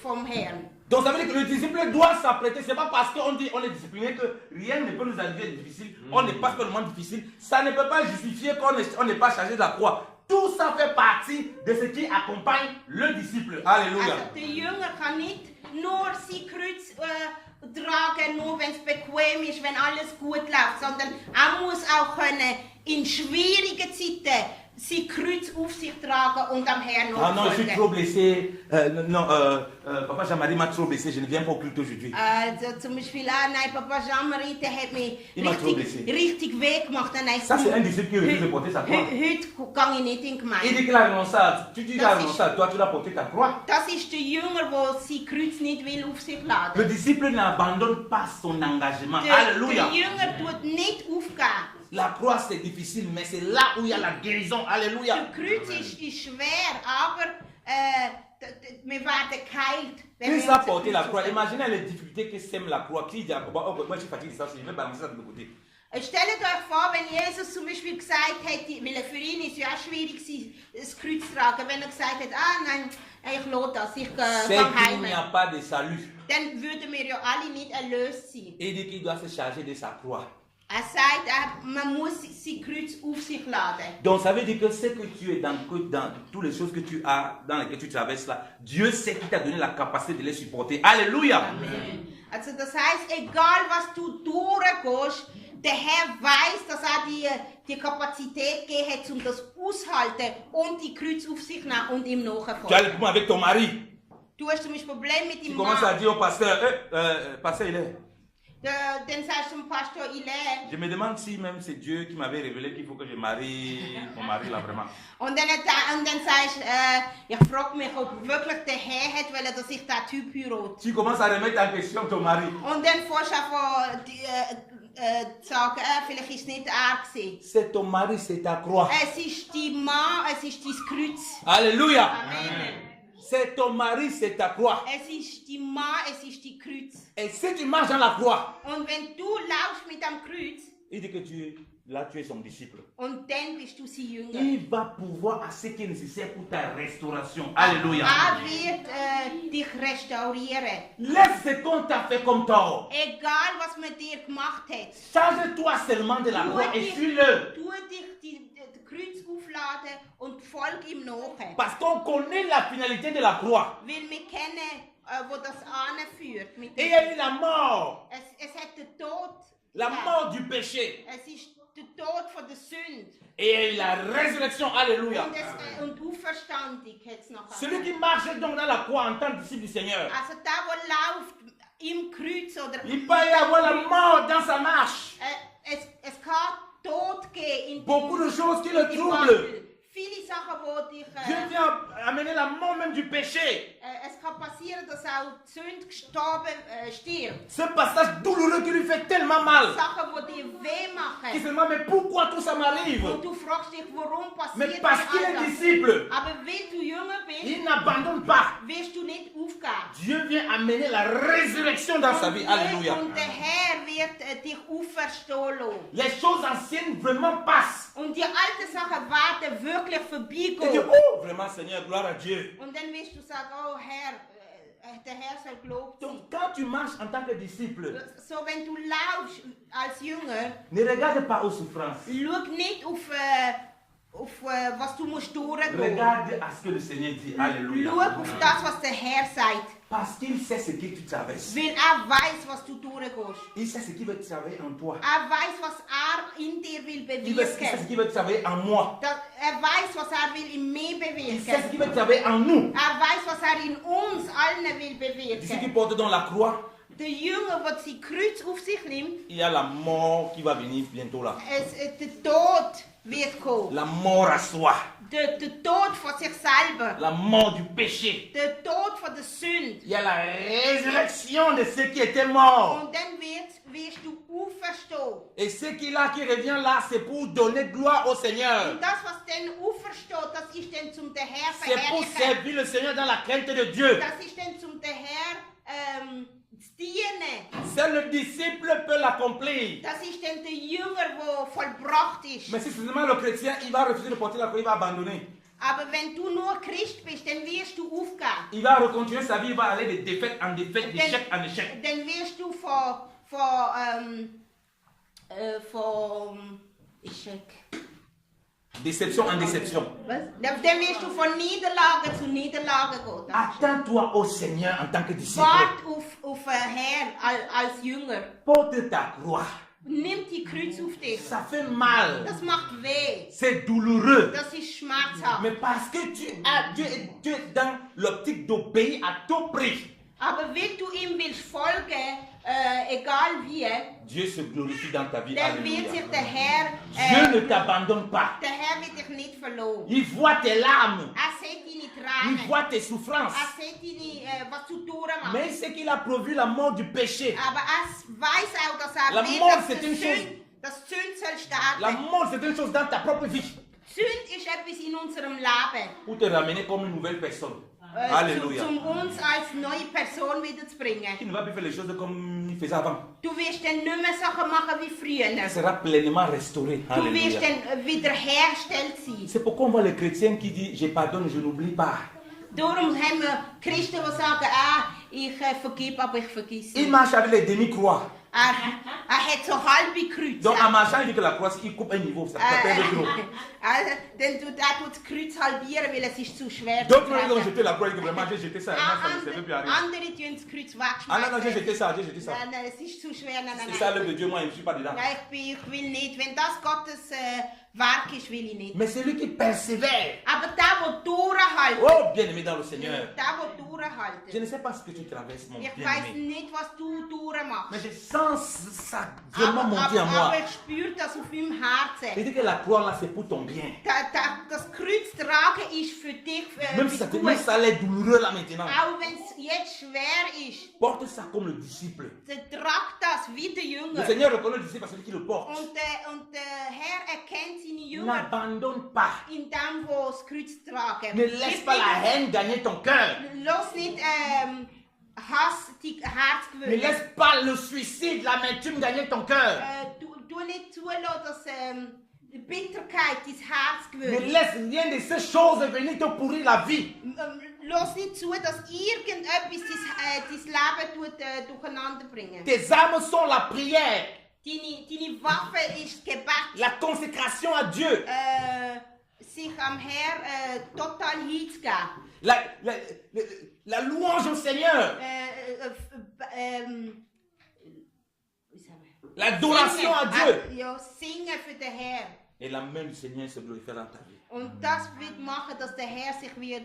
vom Herrn. Donc ça veut dire que le disciple doit s'apprêter. Ce n'est pas parce qu'on dit on est discipliné que rien ne peut nous arriver de difficile. On ne passe pas le moment difficile. Ça ne peut pas justifier qu'on n'est pas chargé de la croix. Tout ça fait partie de ce qui accompagne le disciple. Alléluia. Also der Jünger kann nicht nur sein Kreuz tragen, nur wenn es bequem ist, wenn alles gut läuft, sondern er muss auch können in schwierigen Zeiten sein Kreuz auf sich tragen und am Herrn Ah non, je suis nachfolgen. trop blessé. Papa Jean-Marie m'a trop blessé. Je ne viens pas au culte aujourd'hui. Also zum Beispiel, nein, Papa Jean-Marie, der hat mich Il m'a trop blessé. richtig weh gemacht. Dann Ça, c'est un disciple qui refuse de porter sa croix. Heute gehe ich nicht in die Il Gemeinde. dit qu'il a renoncé à... Tu dis qu'il a renoncé à toi, tu dois porter ta croix. Das ist der Jünger, der sein Kreuz nicht will auf sich laden. Le disciple n'abandonne pas son engagement. Der Alléluia. Jünger tut nicht aufgeben. La croix, c'est difficile, mais c'est là où il y a la guérison. Alléluia. Der Kreuz ist schwer, aber wir werden geheilt. wenn Christ wir a uns porté ein la Kreuz croix. auflegen. Imaginez les difficultés que sème la croix. Qui dit, moi je suis fatigué, ça, je vais balancer ça de l'autre côté. Stellt euch vor, wenn Jesus zum Beispiel gesagt hätte, weil für ihn ist ja auch schwierig gewesen, das Kreuz zu tragen, wenn er gesagt hätte, nein, ich lasse das, ich C'est gehe qu'il heim, n'y a pas de salut. dann würden wir ja alle nicht erlöst sein. Il dit qu'il doit se charger de sa croix. Er sagt, man muss sein Kreuz auf sich laden. Donc ça veut dire que ce que tu es dans toutes les choses que tu as, dans lesquelles tu traverses là, Dieu sait qu'il t'a donné la capacité de les supporter. Alléluia. Amen. Also das heißt, egal was du durchgehst, der Herr weiß, dass er die Kapazität gegeben hat, um das auszuhalten und die Kreuz auf sich nehmen und ihm Tu as le nachfolgen. problème avec ton mari. Du hast zum Beispiel Problem mit Tu deinem commences à Mann. dire au pasteur, pasteur il est. Dann sagst du zum Pastor Hilaire. Je me demande si même c'est Dieu qui m'avait révélé qu'il faut que je marie mon mari là vraiment. Und dann sagst du, ich frage mich, ob wirklich der Herr hat wollen, dass ich diesen Typ heirate. Tu commences à remettre en question ton mari. Und dann fährst du einfach zu sagen, vielleicht ist es nicht er gewesen. C'est ton mari, c'est ta croix. Es ist dein Mann, es ist dein Kreuz. Alléluia. Amen. C'est ton mari, c'est ta croix. Es ist dein Mann, es ist dein Kreuz. Et si tu marches dans la croix, Und wenn du laufst mit dem Kreuz, il dit que tu es son disciple. und dann bist du sein Jünger. Il va pouvoir à ce qui est nécessaire pour ta restauration. Alléluia. Er wird dich restaurieren. Laisse ce qu'on t'a fait comme tort. Egal, was man dir gemacht hat. Charge-toi seulement de la croix et suis-le. Tu dich die Kreuz aufladen und folg ihm nach. Parce qu'on connaît la finalité de la croix. Weil wir kennen, wo das anführt. Mit Et il y a eu la mort. es hat den Tod. La mort du péché. Es ist der Tod von der Sünde. Et il y a eu la résurrection. Alléluia. Und Auferstandung hat es noch. Celui qui marche donc dans la croix en tant que disciple du Seigneur, Also der läuft im Kreuz oder il peut y avoir la mort dans sa marche. es kann Tod geben in Beaucoup de choses qui le im troublent. Wandel. Viele Sachen, wo dich Dieu vient amener la mort même du péché. es kann passieren, dass auch die Sünde gestorben stirbt. Ce passage douloureux qui lui fait tellement mal. Sachen, die dir weh Qui machen. se demande, mais pourquoi tout ça m'arrive? Und du fragst dich, warum Mais passiert parce qu'il dir est all das? disciple, Aber weil du jünger bist, il n'abandonne pas. wirst du nicht aufgeben. Dieu vient amener la résurrection dans sa vie. Alléluia. Und der Herr wird dich auferstehen lassen. Les choses anciennes vraiment passent. Und die alten Sachen werden wirklich Et vorbeigehen. Dieu, oh, vraiment Seigneur, gloire à Dieu. Und dann wirst du sagen, oh Herr, der Herr soll gelobt sein. Donc quand tu marches en tant que disciple, So, wenn du laufst als Jünger, ne regarde pas aux souffrances. schau nicht auf was du musst durchgehen. Regarde à ce que le Seigneur dit. Alléluia. Schau auf das, was der Herr sagt. Parce qu'il sait ce que tu traverses. Weil weiß, was du durchgehst. Il sait ce qu'il veut travailler en toi. Weiß, was in dir will Il sait ce bewirken. qu'il veut travailler en moi. Weiß, was will in mir Il sait ce bewirken. qu'il veut travailler en nous. Weiß, was in uns allen will Celui qui bewirken. porte dans la croix, Der Jünger, der sein Kreuz auf sich nimmt, il y a la mort qui va venir bientôt là. der Tod wird kommen. La mort à soi. Der Tod von sich selber. La mort du péché. Der Tod von der Sünde. Il y a la résurrection de ceux qui étaient morts. Und dann wirst du auferstehen. Et ce qui revient là, c'est pour donner gloire au Seigneur. Und das, was dann aufersteht, das ist dann zum der Herr C'est pour verherrlichen. servir le Seigneur dans la crainte de Dieu. Das ist dann zum der Herr zu dienen. Seul le disciple peut l'accomplir. Das ist dann der Jünger, der vollbracht ist. Mais si seulement le chrétien, il va refuser de porter la croix, il va abandonner. Aber wenn du nur Christ bist, dann wirst du aufgeben. Il va recontinuer sa vie, il va aller de défaite en défaite, d'échec en échec. Dann wirst du Déception en déception. Dann wirst du von Niederlage zu Niederlage gehen. Attends-toi au Seigneur en tant que disciple. Wart auf den Herrn als Jünger. Porte ta croix. Nimm die Kreuz auf dich. Ça fait mal. Das macht weh. C'est douloureux. Das ist schmerzhaft. Mais parce que Dieu est dans l'optique d'obéir à tout prix. Aber wenn du ihm willst folgen, egal wie, Dieu se glorifie dans ta vie. dann wird sich Alléluia. der Herr, Dieu ne t'abandonne pas. der Herr wird dich nicht verloren. Il voit tes larmes. Sieht deine Il Tränen. voit tes souffrances. Sieht was du durchmachst. Mais il sait qu'il a prévu la mort du péché. Aber weiß auch, dass La will, mort, dass c'est une chose. das Sünd soll La sterben. mort, c'est une chose dans ta propre vie. Sünd ist etwas in unserem Leben. Pour te ramener comme une nouvelle personne. Alléluia. Um uns als neue Person wiederzubringen. Tu ne vas plus faire les choses comme il faisait avant. Du wirst dann nicht mehr Sachen machen wie früher. Tu seras pleinement restauré. Du wirst Alléluia. dann wiederhergestellt sein. C'est pourquoi on voit les chrétiens qui disent je pardonne, je n'oublie pas. Darum haben wir Christen, die sagen, ich vergebe, aber ich vergesse Ils nicht. marchent avec les demi-croix. Hat so halbe Kreuz. Donc en marchant, il dit que la croix, il coupe un niveau. Ça perd trop. Also, dann tut das Kreuz halbieren, weil es ist zu schwer. D'autres ont jeté la croix, ils disent vraiment j'ai jeté ça. Ça ne servait plus à rien. Andere tun das Kreuz Ah non, non, j'ai wegschmeißen. jeté ça, j'ai jeté ça. Nein, es ist zu schwer. Nein, C'est ça l'œuvre de Dieu, moi je ne suis pas dedans. Nein, ich will nicht. Wenn das Gottes Werk ist, will ich nicht. Mais celui qui persévère, Aber der durchhaltet, oh bien-aimé dans le Seigneur, der durchhaltet, durchhalten. Je ne sais pas ce que tu traverses, mon Ich weiß bien-aimé. nicht, was du durchmachst. Mais je sens ça vraiment monter en moi. Aber ich spüre das auf meinem Je Herzen. dis que la croix là, c'est pour ton bien. Das Kreuz tragen ist für dich Même si ça a l'air douloureux là maintenant. Auch wenn es jetzt schwer ist, Porte ça comme le disciple. trag das wie der Le Jünger. Seigneur reconnaît le disciple à celui qui le porte. Und der Herr erkennt seine Jünger N'abandonne pas. in dem, wo das Kreuz tragen. Ne laisse pas la haine gagner ton cœur. Lass nicht Hass dein Herz Ne gewöhnen. laisse pas le suicide, l'amertume gagner ton cœur. Du nicht zulassen, dass Bitterkeit dein Herz Ne gewöhnt. laisse rien de ces choses venir te pourrir la vie. Lass nicht zu, dass irgendetwas dein Leben durcheinander bringt. Tes armes sont la prière, Deine Waffe ist Gebet. la consécration à Dieu, Sich am Herr total hinzugeben. la louange au Seigneur, l'adoration à Dieu. Ja, singen für den Herr. Et la main du Seigneur se glorifie dans ta vie. Und das wird machen, dass der Herr sich wird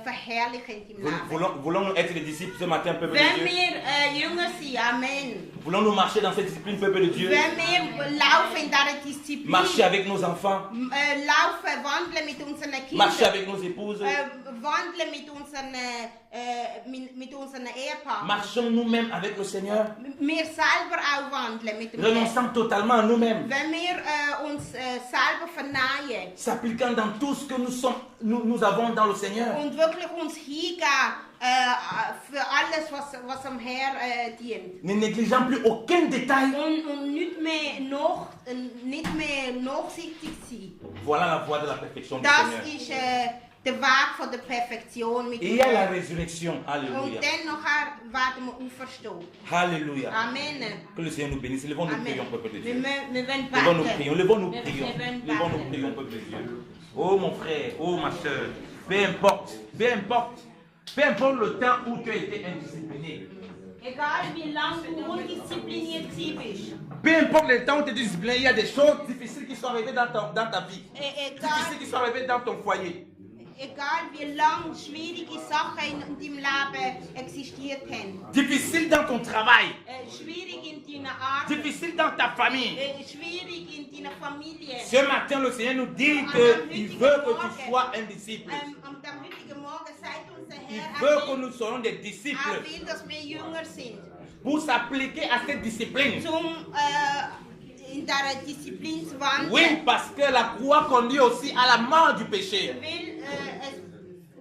verherrlichen in deinem Leben. Voulons-nous être des disciples ce matin, peuple de Wenn Dieu? wir Jünger sind, Amen. Voulons-nous marcher dans cette discipline, peuple de Dieu? Wenn wir laufen in dieser Disziplin, Marcher avec nos enfants, laufen, wandeln mit unseren marcher Kindern, avec nos épouses, wandeln mit unseren Ehepaaren. marchons nous-mêmes avec le Seigneur, Wir selber auch wandeln mit dem Herrn. renonçant totalement à nous-mêmes, Wenn wir uns selber verneien s'appliquant dans tout ce que nous avons dans le Seigneur. und wirklich uns hingeben für alles, was am Herr dient. Ne négligeant plus aucun détail. Und nicht mehr nachsichtig sein. Voilà la voie de la perfection du Das Seigneur. ist der Weg von der Perfektion mit Et dem il y a la Herrn. résurrection. Und Alléluia. dann nachher werden wir auferstehen. Alléluia. Amen. Que le Seigneur nous bénisse. Levons-nous, Amen. prions, peuple de Wir Dieu. wollen Levons-nous, beten. prions. Levons-nous, Wir prions. wollen Levons-nous, beten. prions, peuple de Dieu. Oh mon frère, oh ma soeur, peu importe le temps où tu as été indiscipliné. Egal wie lange du undiszipliniert bist. Peu importe le temps où tu es discipliné, il y a des choses difficiles qui sont arrivées dans ta vie. Difficiles qui sont arrivées dans ton foyer. Egal wie lange schwierige Sachen in deinem Leben existiert haben. Difficiles dans ton travail. Schwierig in deiner Arbeit. Difficiles dans ta famille. Schwierig in deiner Familie. Ce matin, le Seigneur nous dit qu'il veut que tu sois un disciple. Am heutigen Morgen sagt unser Il Herr, veut que nous soyons des disciples will, dass wir Jünger sind. pour s'appliquer à cette discipline. In dieser Disziplin zu wandeln. Oui, parce que la croix conduit aussi à la mort du péché. Weil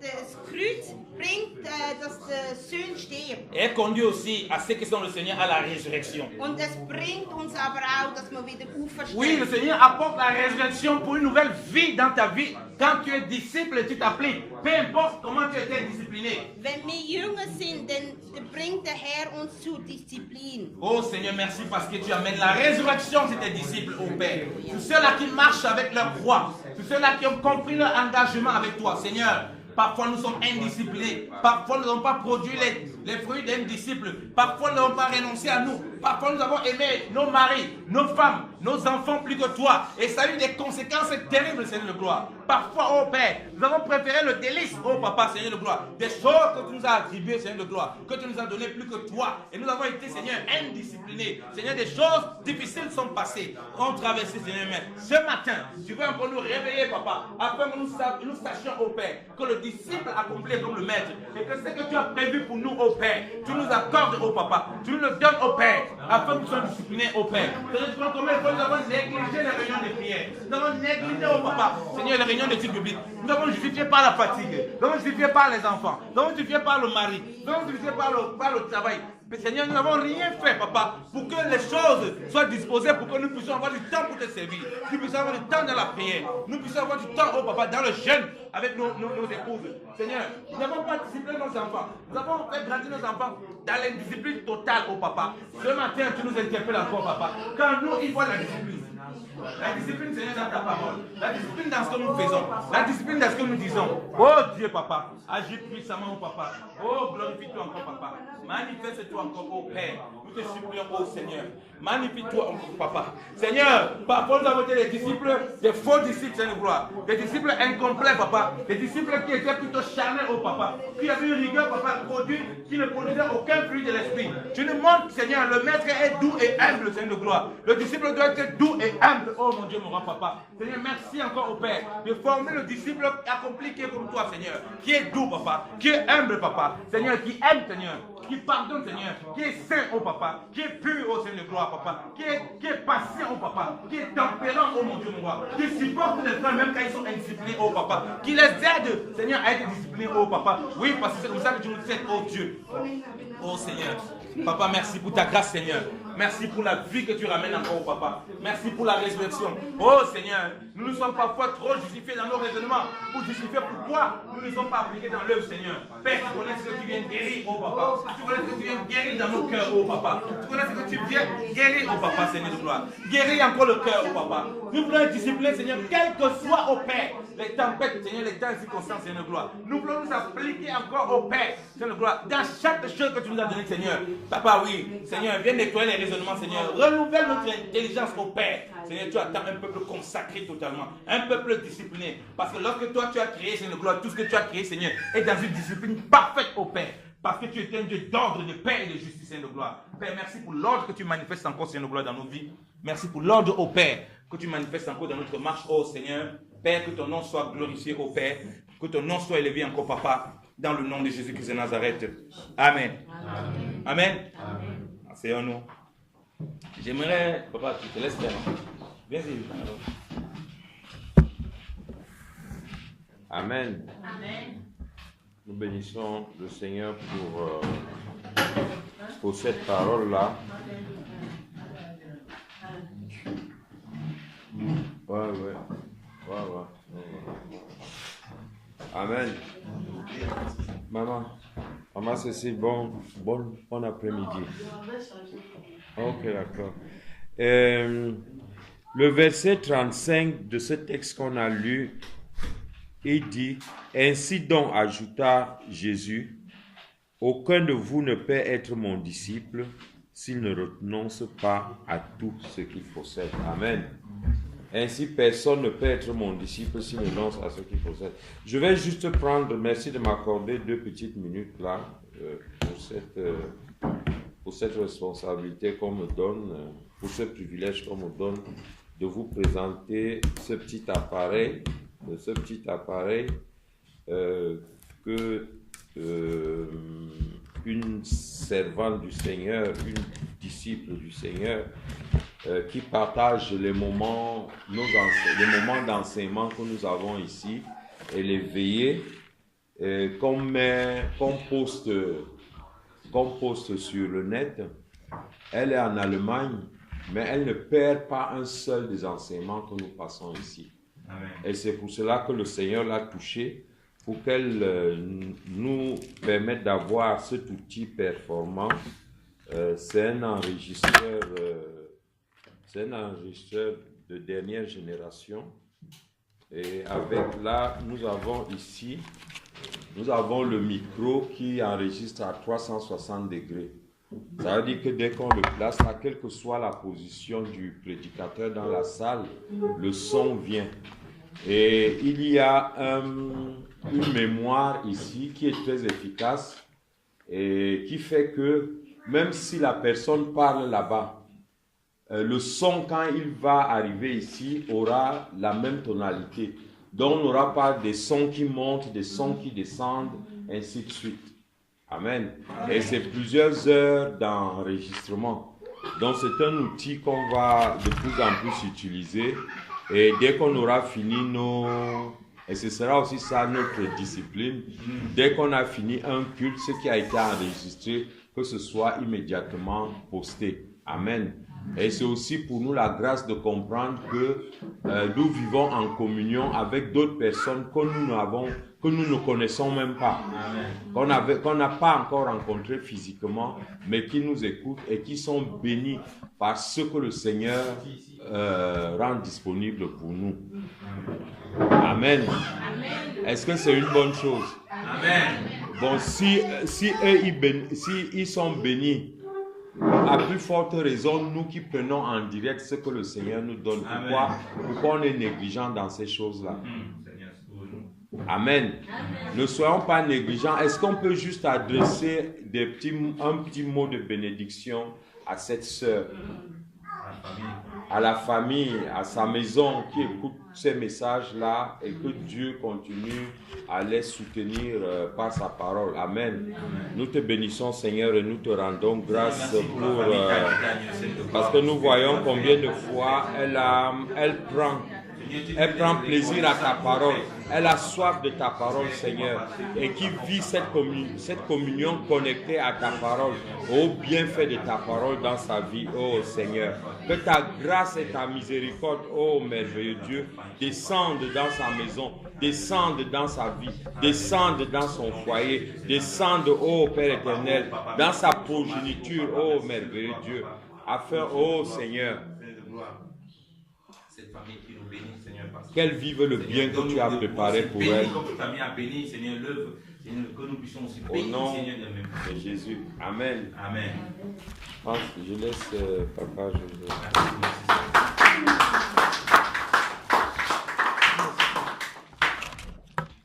das Kreuz bringt, dass die Sünde stirbt. Et elle conduit aussi à ceux qui sont le Seigneur à la résurrection. Und es bringt uns aber auch, dass wir wieder auferstehen. Oui, le Seigneur apporte la résurrection pour une nouvelle vie dans ta vie. Quand tu es disciple et tu t'appliques, peu importe comment tu étais discipliné. Wenn wir Jünger sind, dann bringt der Herr uns zur Disziplin. Oh Seigneur, merci parce que tu amènes la résurrection de tes disciples au Père. Tous ceux-là qui marchent avec leur croix, tous ceux-là qui ont compris leur engagement avec toi, Seigneur. Parfois nous sommes indisciplinés. Parfois nous n'avons pas produit les fruits d'un disciple. Parfois nous n'avons pas renoncé à nous. Parfois nous avons aimé nos maris, nos femmes, nos enfants plus que toi. Et ça a eu des conséquences terribles, Seigneur de gloire. Parfois, oh Père, nous avons préféré le délice, oh Papa, Seigneur de gloire. Des choses que tu nous as attribuées, Seigneur de gloire. Que tu nous as données plus que toi. Et nous avons été, Seigneur, indisciplinés. Seigneur, des choses difficiles sont passées. On traversé, Seigneur, mais ce matin, tu veux encore nous réveiller, Papa. Afin que nous sachions, oh Père, que le disciple accomplit comme le maître. Et que ce que tu as prévu pour nous, oh Père, tu nous accordes, oh Papa. Tu nous le donnes, oh Père. Afin que nous soyons disciplinés, oh Père. Seigneur, combien de fois nous avons négligé les réunions de prière. Nous avons négligé, oh Papa. Seigneur, les réunions d'études bibliques. Nous avons justifié par la fatigue. Nous avons justifié par les enfants. Nous avons justifié par le mari. Nous avons justifié par le travail. Mais Seigneur, nous n'avons rien fait, Papa, pour que les choses soient disposées, pour que nous puissions avoir du temps pour te servir. Nous puissions avoir du temps dans la prière. Nous puissions avoir du temps, oh Papa, dans le jeûne avec nos épouses. Seigneur, nous n'avons pas discipliné nos enfants. Nous avons fait grandir nos enfants dans l'indiscipline totale, oh Papa. Ce matin, tu nous interpelles encore, Papa. Quand nous, il faut la discipline. La discipline, Seigneur, dans ta parole. La discipline dans ce que nous faisons. La discipline dans ce que nous disons. Oh Dieu, papa. Agis puissamment, oh papa. Oh, glorifie-toi encore, papa. Manifeste-toi encore, oh Père. Nous te supplions, oh Seigneur. Magnifie-toi encore, papa. Seigneur, parfois nous avons été des disciples, des faux disciples, Seigneur, gloire. Des disciples incomplets, papa. Des disciples qui étaient plutôt charnels, oh papa. Qui avaient une rigueur, papa, qui ne produisait aucun fruit de l'esprit. Tu nous montres, Seigneur, le maître est doux et humble, Seigneur de gloire. Le disciple doit être doux et humble. Oh mon Dieu, mon roi, papa. Seigneur, merci encore au Père de former le disciple accompli qui est comme toi, Seigneur. Qui est doux, papa. Qui est humble, papa. Seigneur, qui aime, Seigneur. Qui pardonne, Seigneur, qui est saint, oh papa, qui est pur, oh Seigneur de gloire, papa, qui est patient, oh papa, qui est tempérant, oh mon Dieu, mon roi, qui supporte les frères même quand ils sont indisciplinés, oh papa, qui les aide, Seigneur, à être disciplinés, oh papa. Oui, parce que c'est comme ça que tu nous aides, oh Dieu. Oh Seigneur, papa, merci pour ta grâce, Seigneur. Merci pour la vie que tu ramènes encore, oh papa. Merci pour la résurrection. Oh Seigneur, nous nous sommes parfois trop justifiés dans nos raisonnements pour justifier pourquoi nous ne sommes pas appliqués dans l'œuvre, Seigneur. Père, tu connais ce que tu viens guérir, oh papa. Tu connais ce que tu viens guérir dans nos cœurs, oh papa. Tu connais ce que tu viens guérir, oh papa, Seigneur de gloire. Guérir encore le cœur, oh papa. Nous voulons être disciplinés, Seigneur, quel que soit, oh Père, les tempêtes, Seigneur, les temps et circonstances, Seigneur de gloire. Nous voulons nous appliquer encore au Père, Seigneur de gloire, dans chaque chose que tu nous as donné, Seigneur. Papa, oui, Seigneur, viens nettoyer les raisonnements, Seigneur. Renouvelle notre intelligence au Père. Seigneur, tu attends un peuple consacré totalement, un peuple discipliné. Parce que lorsque toi tu as créé, Seigneur de gloire, tout ce que tu as créé, Seigneur, est dans une discipline parfaite au Père. Parce que tu es un Dieu d'ordre, de paix et de justice, Seigneur de gloire. Père, merci pour l'ordre que tu manifestes encore, Seigneur de gloire, dans nos vies. Merci pour l'ordre au Père que tu manifestes encore dans notre marche, oh Seigneur. Père, que ton nom soit glorifié au Père. Que ton nom soit élevé encore, Papa, dans le nom de Jésus-Christ de Nazareth. Amen. Amen. Amen. Amen. Asseyons-nous. J'aimerais, papa, tu te laisses faire. Viens-y. Amen. Amen. Nous bénissons le Seigneur pour cette parole-là. Ouais. Amen. Maman, c'est bon après-midi. Ok, d'accord. Le verset 35 de ce texte qu'on a lu, il dit, « Ainsi donc ajouta Jésus, aucun de vous ne peut être mon disciple s'il ne renonce pas à tout ce qu'il possède. » Amen. Ainsi, personne ne peut être mon disciple s'il ne renonce à ce qu'il possède. Je vais juste prendre, merci de m'accorder 2 petites minutes là, pour cette responsabilité qu'on me donne, pour ce privilège qu'on me donne de vous présenter ce petit appareil que une servante du Seigneur, une disciple du Seigneur, qui partage les moments d'enseignement que nous avons ici et les veillées qu'on poste sur le net. Elle est en Allemagne, mais elle ne perd pas un seul des enseignements que nous passons ici. Amen. Et c'est pour cela que le Seigneur l'a touchée, pour qu'elle nous permette d'avoir cet outil performant. C'est un enregistreur de dernière génération. Et avec là, nous avons le micro qui enregistre à 360 degrés. Ça veut dire que dès qu'on le place là, quelle que soit la position du prédicateur dans la salle, le son vient. Et il y a une mémoire ici qui est très efficace et qui fait que même si la personne parle là-bas, le son quand il va arriver ici aura la même tonalité. Donc on n'aura pas des sons qui montent, des sons qui descendent, ainsi de suite. Amen. Et c'est plusieurs heures d'enregistrement. Donc c'est un outil qu'on va de plus en plus utiliser. Et dès qu'on aura fini et ce sera aussi ça notre discipline, dès qu'on a fini un culte, ce qui a été enregistré, que ce soit immédiatement posté. Amen. Et c'est aussi pour nous la grâce de comprendre que nous vivons en communion avec d'autres personnes que nous ne connaissons même pas, qu'on n'a pas encore rencontré physiquement, mais qui nous écoutent et qui sont bénis par ce que le Seigneur rend disponible pour nous. Amen. Est-ce que c'est une bonne chose? Amen. Bon, si ils sont bénis, à plus forte raison, nous qui prenons en direct ce que le Seigneur nous donne. Pourquoi on est négligent dans ces choses-là? Amen. Ne soyons pas négligents. Est-ce qu'on peut juste adresser un petit mot de bénédiction à cette sœur, à la famille, à sa maison qui écoute ces messages-là et que Dieu continue à les soutenir par sa parole. Amen. Nous te bénissons, Seigneur, et nous te rendons grâce parce que nous voyons combien de fois elle prend plaisir à ta parole. Elle a soif de ta parole, Seigneur, et qui vit cette communion connectée à ta parole, au bienfait de ta parole dans sa vie, oh Seigneur. Que ta grâce et ta miséricorde, oh merveilleux Dieu, descendent dans sa maison, descendent dans sa vie, descendent dans son foyer, descendent, oh Père éternel, dans sa progéniture, oh merveilleux Dieu, afin, oh Seigneur, cette famille qui nous bénit, Seigneur, parce qu'elle vive le bien que tu as préparé pour elle. Comme ta famille a béni, Seigneur, l'œuvre, Seigneur, que nous puissions aussi bénir, Au nom Seigneur, de même. de Jésus. Amen. Amen. Je laisse papa.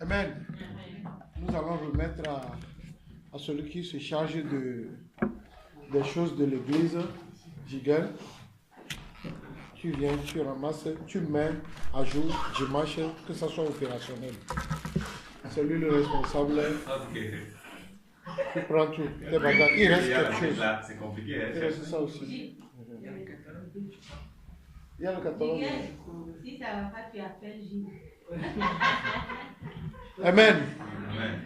Amen. Nous allons remettre à celui qui se charge des choses de l'église, Jigel. Tu viens, tu ramasses, tu mets à jour dimanche, que ça soit opérationnel. C'est lui le responsable. Ok. Tu prends tout. Les bagages. Il reste quelque chose. C'est compliqué. Il reste ça aussi. Il y a le catalogue. Si ça va pas, tu appelles Gilles. Amen. Amen.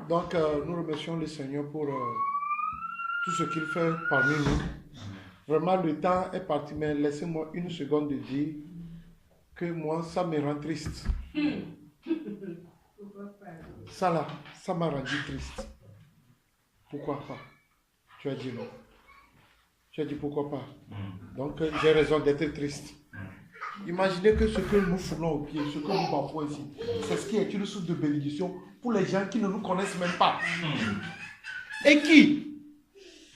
Donc, nous remercions le Seigneur pour tout ce qu'il fait parmi nous. Vraiment, le temps est parti, mais laissez-moi une seconde de dire que moi, ça me rend triste. Ça là, ça m'a rendu triste. Pourquoi pas? Tu as dit non. Tu as dit pourquoi pas? Donc, j'ai raison d'être triste. Imaginez que ce que nous foulons au pied, ce que nous bafouons ici, c'est ce qui est une source de bénédiction pour les gens qui ne nous connaissent même pas. Et qui,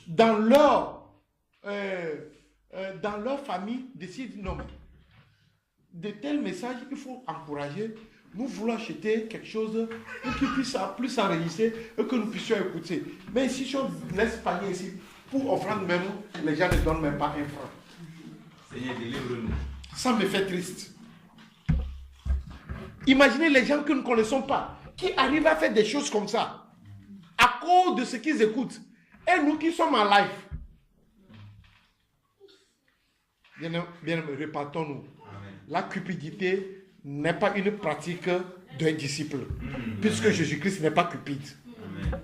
dans leur famille, décident non, de tels messages, il faut encourager. Nous voulons acheter quelque chose pour qu'ils puissent plus enregistrer et que nous puissions écouter. Mais si on laisse panier ici, pour offrande même, les gens ne donnent même pas un franc. Seigneur, délivre-nous. Ça me fait triste. Imaginez les gens que nous ne connaissons pas, qui arrivent à faire des choses comme ça, à cause de ce qu'ils écoutent. Et nous qui sommes en live. Bien, repartons-nous. La cupidité n'est pas une pratique d'un disciple, puisque Jésus-Christ n'est pas cupide. Amen.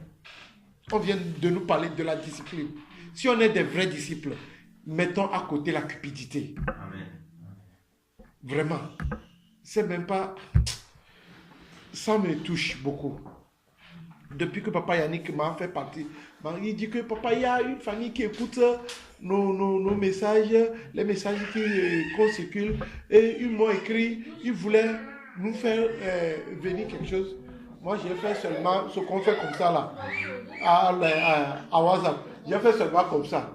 On vient de nous parler de la discipline. Si on est des vrais disciples, mettons à côté la cupidité. Amen. Vraiment. C'est même pas... Ça me touche beaucoup. Depuis que Papa Yannick m'a fait partie, il dit que Papa, il y a une famille qui écoute nos messages, les messages qu'on circule. Et ils m'ont écrit, ils voulaient nous faire venir quelque chose. Moi, j'ai fait seulement ce qu'on fait comme ça là, à WhatsApp. J'ai fait seulement comme ça.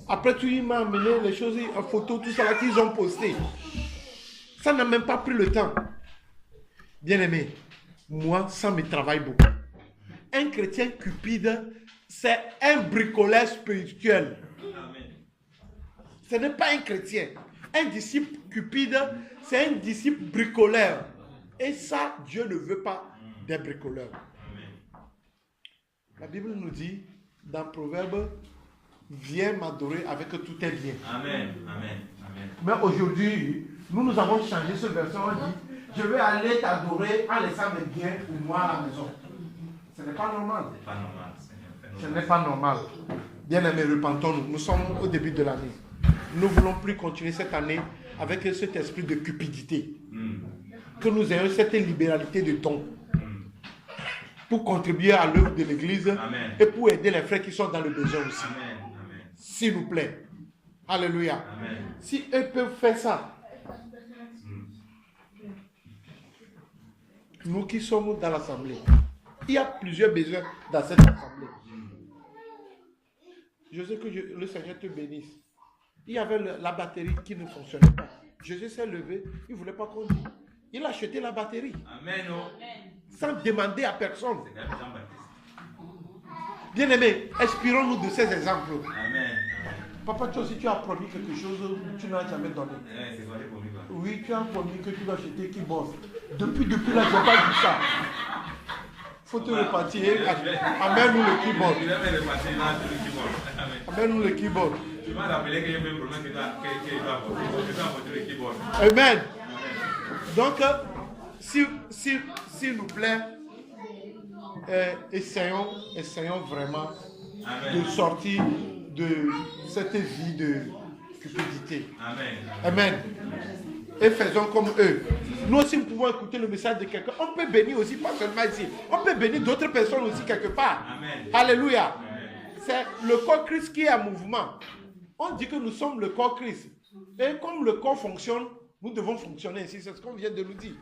Après tout, il m'a amené les choses en photo, tout ça là qu'ils ont posté. Ça n'a même pas pris le temps. Bien aimé, moi, ça me travaille beaucoup. Un chrétien cupide, c'est un bricoleur spirituel. Ce n'est pas un chrétien. Un disciple cupide, c'est un disciple bricoleur. Et ça, Dieu ne veut pas des bricoleurs. La Bible nous dit, dans Proverbe, viens m'adorer avec tout tes biens. Amen. Amen. Amen. Mais aujourd'hui, nous avons changé ce verset. On dit, je vais aller t'adorer en laissant mes biens pour moi à la maison. Ce n'est pas normal. C'est pas normal, Seigneur. Ce n'est pas normal. Bien aimés, repentons-nous. Nous sommes au début de l'année. nous ne voulons plus continuer cette année avec cet esprit de cupidité. Que nous ayons cette libéralité de dons pour contribuer à l'œuvre de l'Église Amen. et pour aider les frères qui sont dans le besoin aussi. Amen. Amen. S'il vous plaît. Alléluia. Amen. Si eux peuvent faire ça, nous qui sommes dans l'assemblée, il y a plusieurs besoins dans cette assemblée. Je sais que le Seigneur te bénisse. Il y avait la batterie qui ne fonctionnait pas. Jésus s'est levé, il ne voulait pas qu'on dise. Il a acheté la batterie Amen. Oh. sans demander à personne. C'est quand même Jean-Baptiste. Bien-aimés, inspirons-nous de ces exemples. Amen. Papa, toi aussi, tu as promis quelque chose, tu n'as jamais donné. Amen. C'est quoi les promis, quoi? Oui, tu as promis que tu vas acheter qui bosse. Depuis là, je n'ai pas dit ça. Faut te repartir. Amène-nous le keyboard. Je vais me repartir là sur le keyboard. Amen. Amène-nous le keyboard. Tu m'as rappelé qu'il y avait un problème que tu dois apporter. Donc, je dois apporter le keyboard. Amen. Donc, s'il nous plaît, essayons vraiment Amen. de sortir de cette vie de cupidité. Amen. Amen. Et faisons comme eux. Nous aussi, nous pouvons écouter le message de quelqu'un. On peut bénir aussi, pas seulement ici. On peut bénir d'autres personnes aussi quelque part. Amen. Alléluia. Amen. C'est le corps Christ qui est en mouvement. On dit que nous sommes le corps Christ. Et comme le corps fonctionne, nous devons fonctionner ainsi. C'est ce qu'on vient de nous dire.